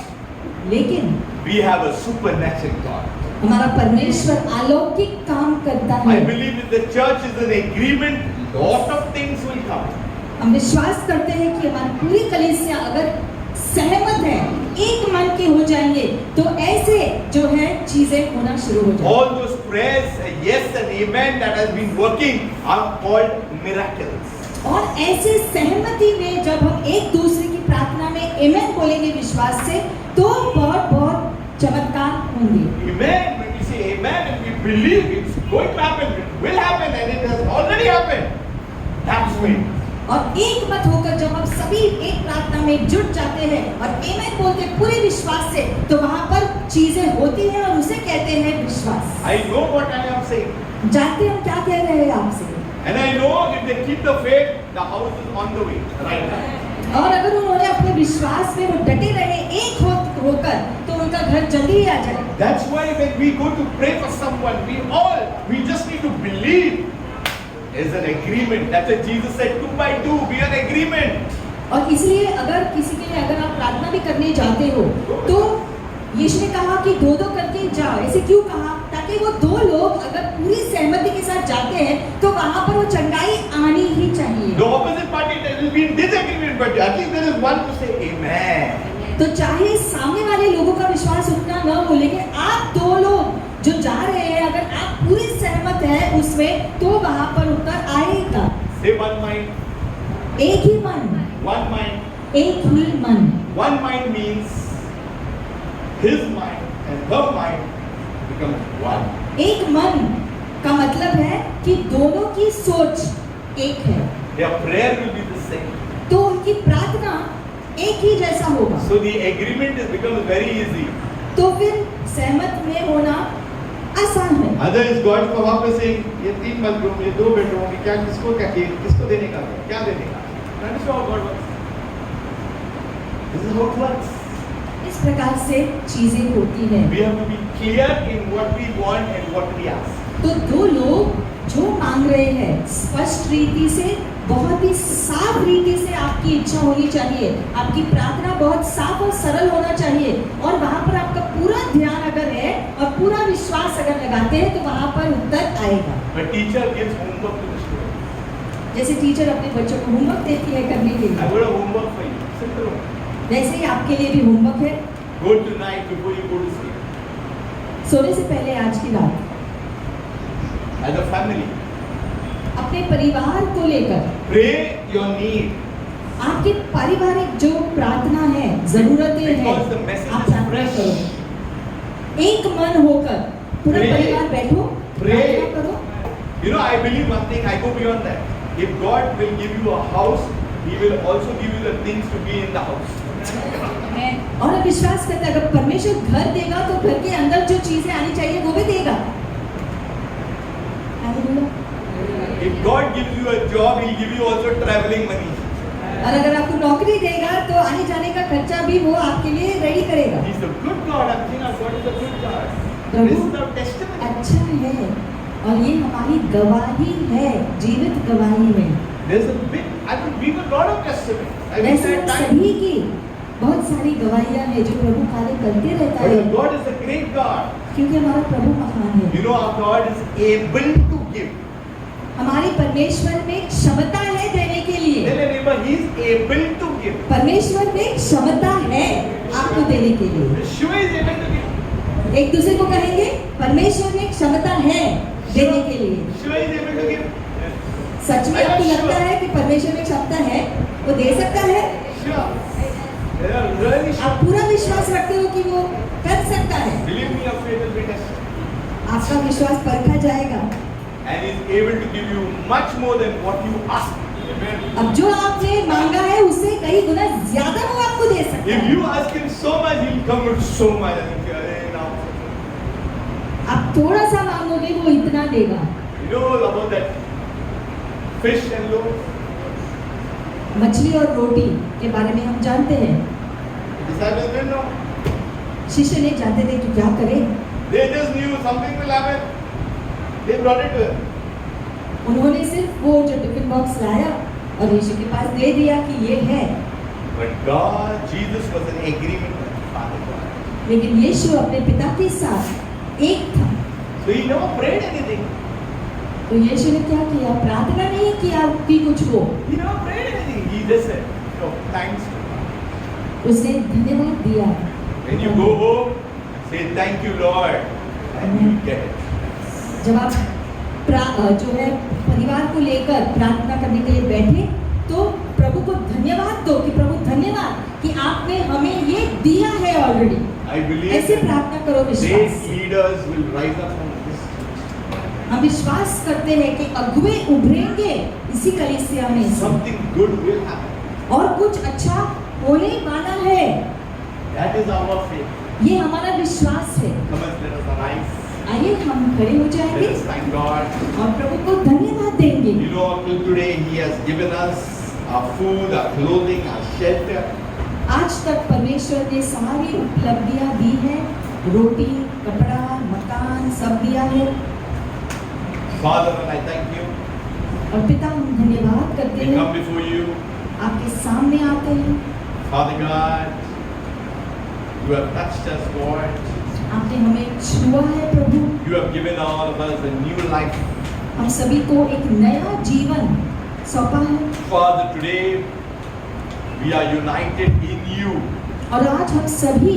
लेकिन we have a supernatural God. हमारा परमेश्वर अलौकिक काम करता I है। believe if the church is in agreement, lot of things will come. हम विश्वास करते हैं कि हमारी पूरी कलीसिया अगर सहमत है, एक मन के हो जाएंगे, तो ऐसे जो है चीजें होना शुरू हो जाएंगी। All those prayers, yes and amen that has been working are called miracles. और ऐसे सहमति में जब हम एक दूसरे की प्रार्थना में आमीन बोलेंगे विश्वास से, तो बहुत बहुत चमत्कार होंगे। Amen. When we say amen and we believe it's going to happen, it will happen and it has already happened. That's when. और एक मत होकर जब हम सभी एक प्रार्थना में जुट जाते हैं और आमीन बोलते हैं पूरे विश्वास से, तो वहां पर चीजें होती हैं और उसे कहते हैं विश्वास। I know what I am saying. जानते हम क्या कह रहे हैं आपसे, And I know if they keep the faith, the house is on the way. Right now. और अगर उन्होंने अपने विश्वास में वो डटे रहे एक होकर, तो उनका घर जल्दी ही आ जाए। That's why when we go to pray for someone, we just need to believe. There's an agreement. That's what Jesus said, 2 by 2, be an agreement. और इसलिए अगर किसी के लिए अगर आप प्रार्थना भी करने जाते हो, तो यीशु ने कहा कि दो दो करके जाओ। ऐसे क्यों कहा? ताकि वो दो लोग अगर पूरी सहमति के साथ जाते हैं, तो वहां पर वो चंगाई आनी ही चाहिए। The opposite party will be in disagreement, but at least there is one to say amen. तो चाहे सामने वाले लोगों का विश्वास उतना न हो, लेकिन आप दो लोग जो जा रहे हैं, अगर आप पूरी सहमत हैं उसमें, तो वहां पर उत्तर आएगा। Say one mind, एक ही मन, one mind. एक ही मन। One mind means his mind and her mind become one. एक मन का मतलब है कि दोनों की सोच एक है, Their prayer will be the same. तो उनकी प्रार्थना एक ही जैसा होगा। So the agreement has become very easy. तो फिर सहमत में होना आसान है। Otherwise God को वहाँ पे से ये 3 बेडरूम, ये 2 बेडरूम, क्या किसको क्या किसको देने का, क्या देने का? That is how God works. This is how it works. इस प्रकार से चीजें होती हैं। We have to be clear in what we want and what we ask. तो दो लोग जो मांग रहे हैं, स्पष्ट रीति से, बहुत ही साफ रीति से आपकी इच्छा होनी चाहिए। आपकी प्रार्थना बहुत साफ और सरल होना चाहिए, और वहां पर आपका पूरा ध्यान अगर है और पूरा विश्वास अगर लगाते हैं, तो वहां पर उत्तर आएगा। A teacher gives homework to the student. जैसे टीचर अपने बच्चों को होमवर्क देती है करने के I लिए, got a homework for you. Simple homework. वैसे ही आपके लिए भी होमवर्क है। Go tonight before you go to sleep. सोने से पहले आज की रात As a family, अपने परिवार को लेकर Pray your need. आपकी पारिवारिक जो प्रार्थना है, जरूरतें हैं, Because the message आप is प्रार्थना fresh. करो। एक मन होकर पूरा Pray. परिवार बैठो, Pray. प्रार्थना करो। You know, I believe one thing, I go beyond that. If God will give you a house, He will also give you the things to be in the house. और अब विश्वास करते हैं, अगर परमेश्वर घर देगा तो घर के अंदर जो चीजें आनी चाहिए वो भी देगा। Hallelujah. If God gives you a job, He'll give you also traveling money. और अगर आपको नौकरी देगा तो आने जाने का खर्चा भी वो आपके लिए रेडी करेगा। He's a good God. I'm saying our God is a good God. Prabhu This is our testimony. अच्छा है और ये हमारी गवाही है, जीवित गवाही है। There's a big, I mean, we have a lot of testimony. I mean, ऐसे that time. सभी की बहुत सारी गवाहियां हैं जो प्रभु कार्य करते रहता But है, our God is a great God. क्योंकि हमारा प्रभु महान है। You know, our God is able to give. हमारे परमेश्वर में क्षमता है देने के लिए। Tell your neighbor, He is able to give. परमेश्वर में क्षमता है आपको देने के लिए। Yeshua is able to give. एक दूसरे को कहेंगे, परमेश्वर में क्षमता है देने के लिए। Yeshua is able to give. सच में आपको लगता है कि परमेश्वर में क्षमता है, वो दे सकता है? Sure. They are really sure. आप पूरा विश्वास रखते हो कि वो कर सकता है? Believe me, your faith will be tested. आपका विश्वास परखा जाएगा। And He is able to give you much more than what you ask. Amen. अब जो आपने मांगा है उससे कई गुना ज्यादा वो आपको दे सकता If है। you ask Him so much, He'll come with so much. And you say, now. आप थोड़ा सा मांगोगे वो इतना देगा। You know about that fish and loaf? मछली और रोटी के बारे में हम जानते हैं। The disciples didn't know. शिष्य नहीं जानते थे कि क्या करें। They just knew something will happen. They brought it to Him. उन्होंने सिर्फ वो जो टिफिन बॉक्स लाया और यीशु के पास दे दिया कि ये है। But God, Jesus was in agreement with Father God. लेकिन यीशु अपने पिता के साथ एक था। So He never prayed anything. तो यीशु ने क्या किया? प्रार्थना नहीं किया कि कुछ हो, He never prayed anything. He just said, "Oh, thanks to God." उसने धन्यवाद दिया। When you go home, say thank you, Lord, and you get it. जब आप जो है परिवार को लेकर प्रार्थना करने के लिए बैठे तो प्रभु को धन्यवाद दो कि प्रभु धन्यवाद कि आपने हमें ये दिया है ऑलरेडी। I believe ऐसे that प्रार्थना करो विश्वास great से। leaders will rise up from this. हम विश्वास करते हैं कि अगुवे उभरेंगे इसी कलीसिया में से। Something good will happen. और कुछ अच्छा होने वाला है। That is our faith. ये हमारा विश्वास है। Come on, let us arise. आइए हम खड़े हो जाएंगे Let us thank God. और प्रभु को धन्यवाद देंगे। You know, till today He has given us our food, our clothing, our shelter. आज तक परमेश्वर ने सारी उपलब्धियां दी है, रोटी, कपड़ा, मकान सब दिया है। Father, and I thank you. और पिता हम धन्यवाद करते We come हैं, before you. आपके सामने आते हैं। Father God, you have touched us, Lord. आपने हमें छुआ है प्रभु। You have given all of us a new life. हम सभी को एक नया जीवन सौंपा है। Father, today we are united in you. और आज हम सभी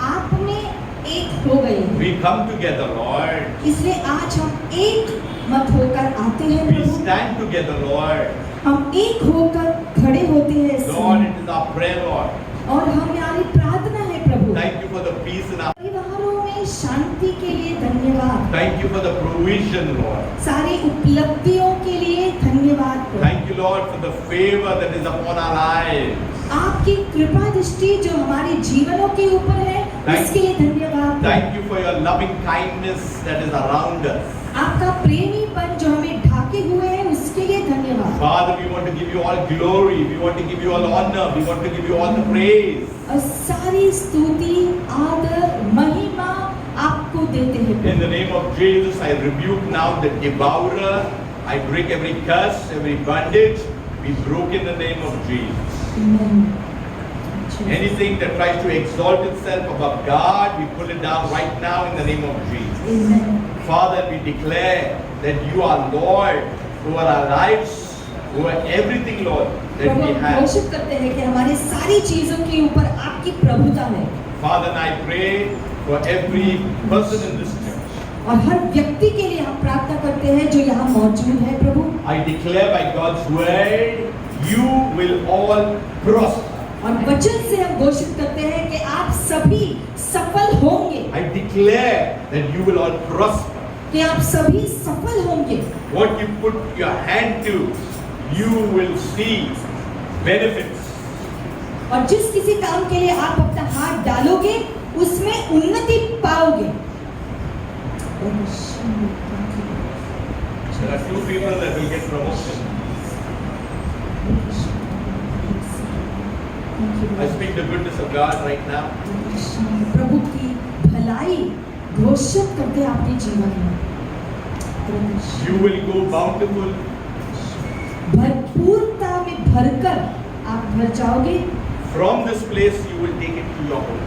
आप में एक हो गए हैं। We come together, Lord. इसलिए आज हम एक मत होकर आते हैं We Prabhu. stand together, Lord. हम एक होकर खड़े होते हैं इस Lord, समय। it is our prayer, Lord. और हमारी प्रार्थना है प्रभु। Thank you for the peace in our. परिवारों में शांति के लिए धन्यवाद। Thank you for the provision, Lord. सारी उपलब्धियों के लिए धन्यवाद प्रभु। Thank you, Lord, for the favor that is upon our lives. आपकी कृपा दृष्टि जो हमारे जीवनों के ऊपर है Thank- उसके लिए धन्यवाद। Thank you for your loving kindness that is around us. आपका प्रेमीपन जो हमें ढाके हुए है उसके लिए धन्यवाद। Father, we want to give you all glory. We want to give you all honor. We want to give you all the praise. और सारी स्तुति, आदर, महिमा आपको देते हैं In Prabhu. the name of Jesus, I rebuke now the devourer. I break every curse, every bondage. Be broken in the name of Jesus. Amen. Anything that tries to exalt itself above God, we pull it down right now in the name of Jesus. Amen. Father, we declare that you are Lord over our lives, over everything, Lord, that Prabhu we हम have. घोषित करते हैं कि हमारी सारी चीजों के ऊपर आपकी प्रभुता है। Father, and I pray for every person in this church. और हर व्यक्ति के लिए हम प्रार्थना करते हैं जो यहाँ मौजूद है प्रभु। I declare by God's word, you will all prosper. और वचन से हम घोषित करते हैं कि आप सभी सफल होंगे, I declare that you will all prosper. कि आप सभी सफल होंगे। What you put your hand to, you will see benefits. और जिस किसी काम के लिए आप अपना हाथ डालोगे उसमें उन्नति पाओगे। There are few people that will get promotion. I speak the goodness of God right now. प्रभु की भलाई घोषित करते हैं आपके जीवन में। You will go bountiful. भरपूरता में भरकर आप घर जाओगे From this place, you will take it to your home.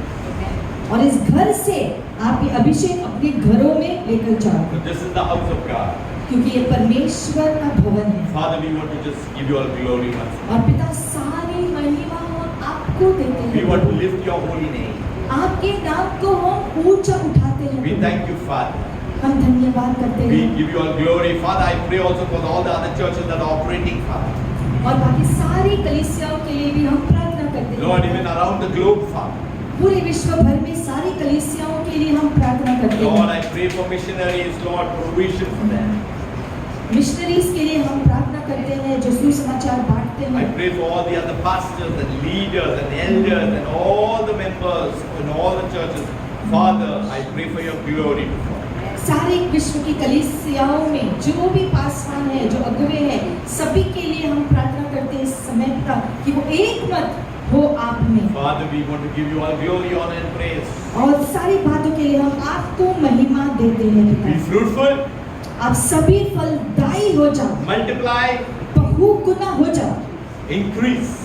और इस घर से आप ये अभिषेक अपने घरों में लेकर जाओगे, So this is the house of God. क्योंकि ये परमेश्वर का भवन है। Father, we want to just give you all glory once. और पिता सारी महिमा हम आपको देते We want to हैं, lift your holy name. आपके नाम को हम ऊंचा उठाते We हैं। thank you, Father. हम धन्यवाद करते We हैं give you all glory. Father, I pray also for all the other churches that are operating, Father. और बाकी सारी कलीसियाओं के लिए भी हम प्रार्थना करते Lord, even हैं। around the globe, Father. पूरे विश्व भर में सारी कलीसियाओं के लिए हम प्रार्थना करते Lord, हैं। I pray for missionaries, Lord, provision for them. Missionaries के लिए हम प्रार्थना करते हैं जो सुसमाचार बांटते I हैं। pray for all the other pastors and leaders and elders and all the members in all the churches. Father, I pray for your glory before. सारे विश्व की कलीसियाओं में जो भी पासवान है, जो अगुवे हैं, सभी के लिए हम प्रार्थना करते हैं इस समय का कि वो एक मत हो आप में। Father, we want to give you all glory, honor and praise. और सारी बातों के लिए हम आपको महिमा देते हैं Be पिता। fruitful, आप सभी फलदायी हो जाओ, multiply, बहुगुना हो जाओ, increase,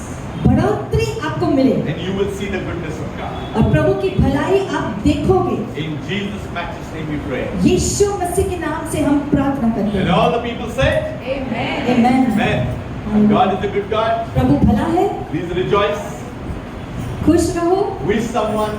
बढ़ोतरी आपको मिले and you will see the goodness of God. और प्रभु की भलाई आप देखोगे। In Jesus' matchless name we pray. यीशु मसीह के नाम से हम प्रार्थना करते And हैं। all the people say, आमीन। Amen. And God is a good God. प्रभु भला है, Please rejoice. खुश रहो, Wish someone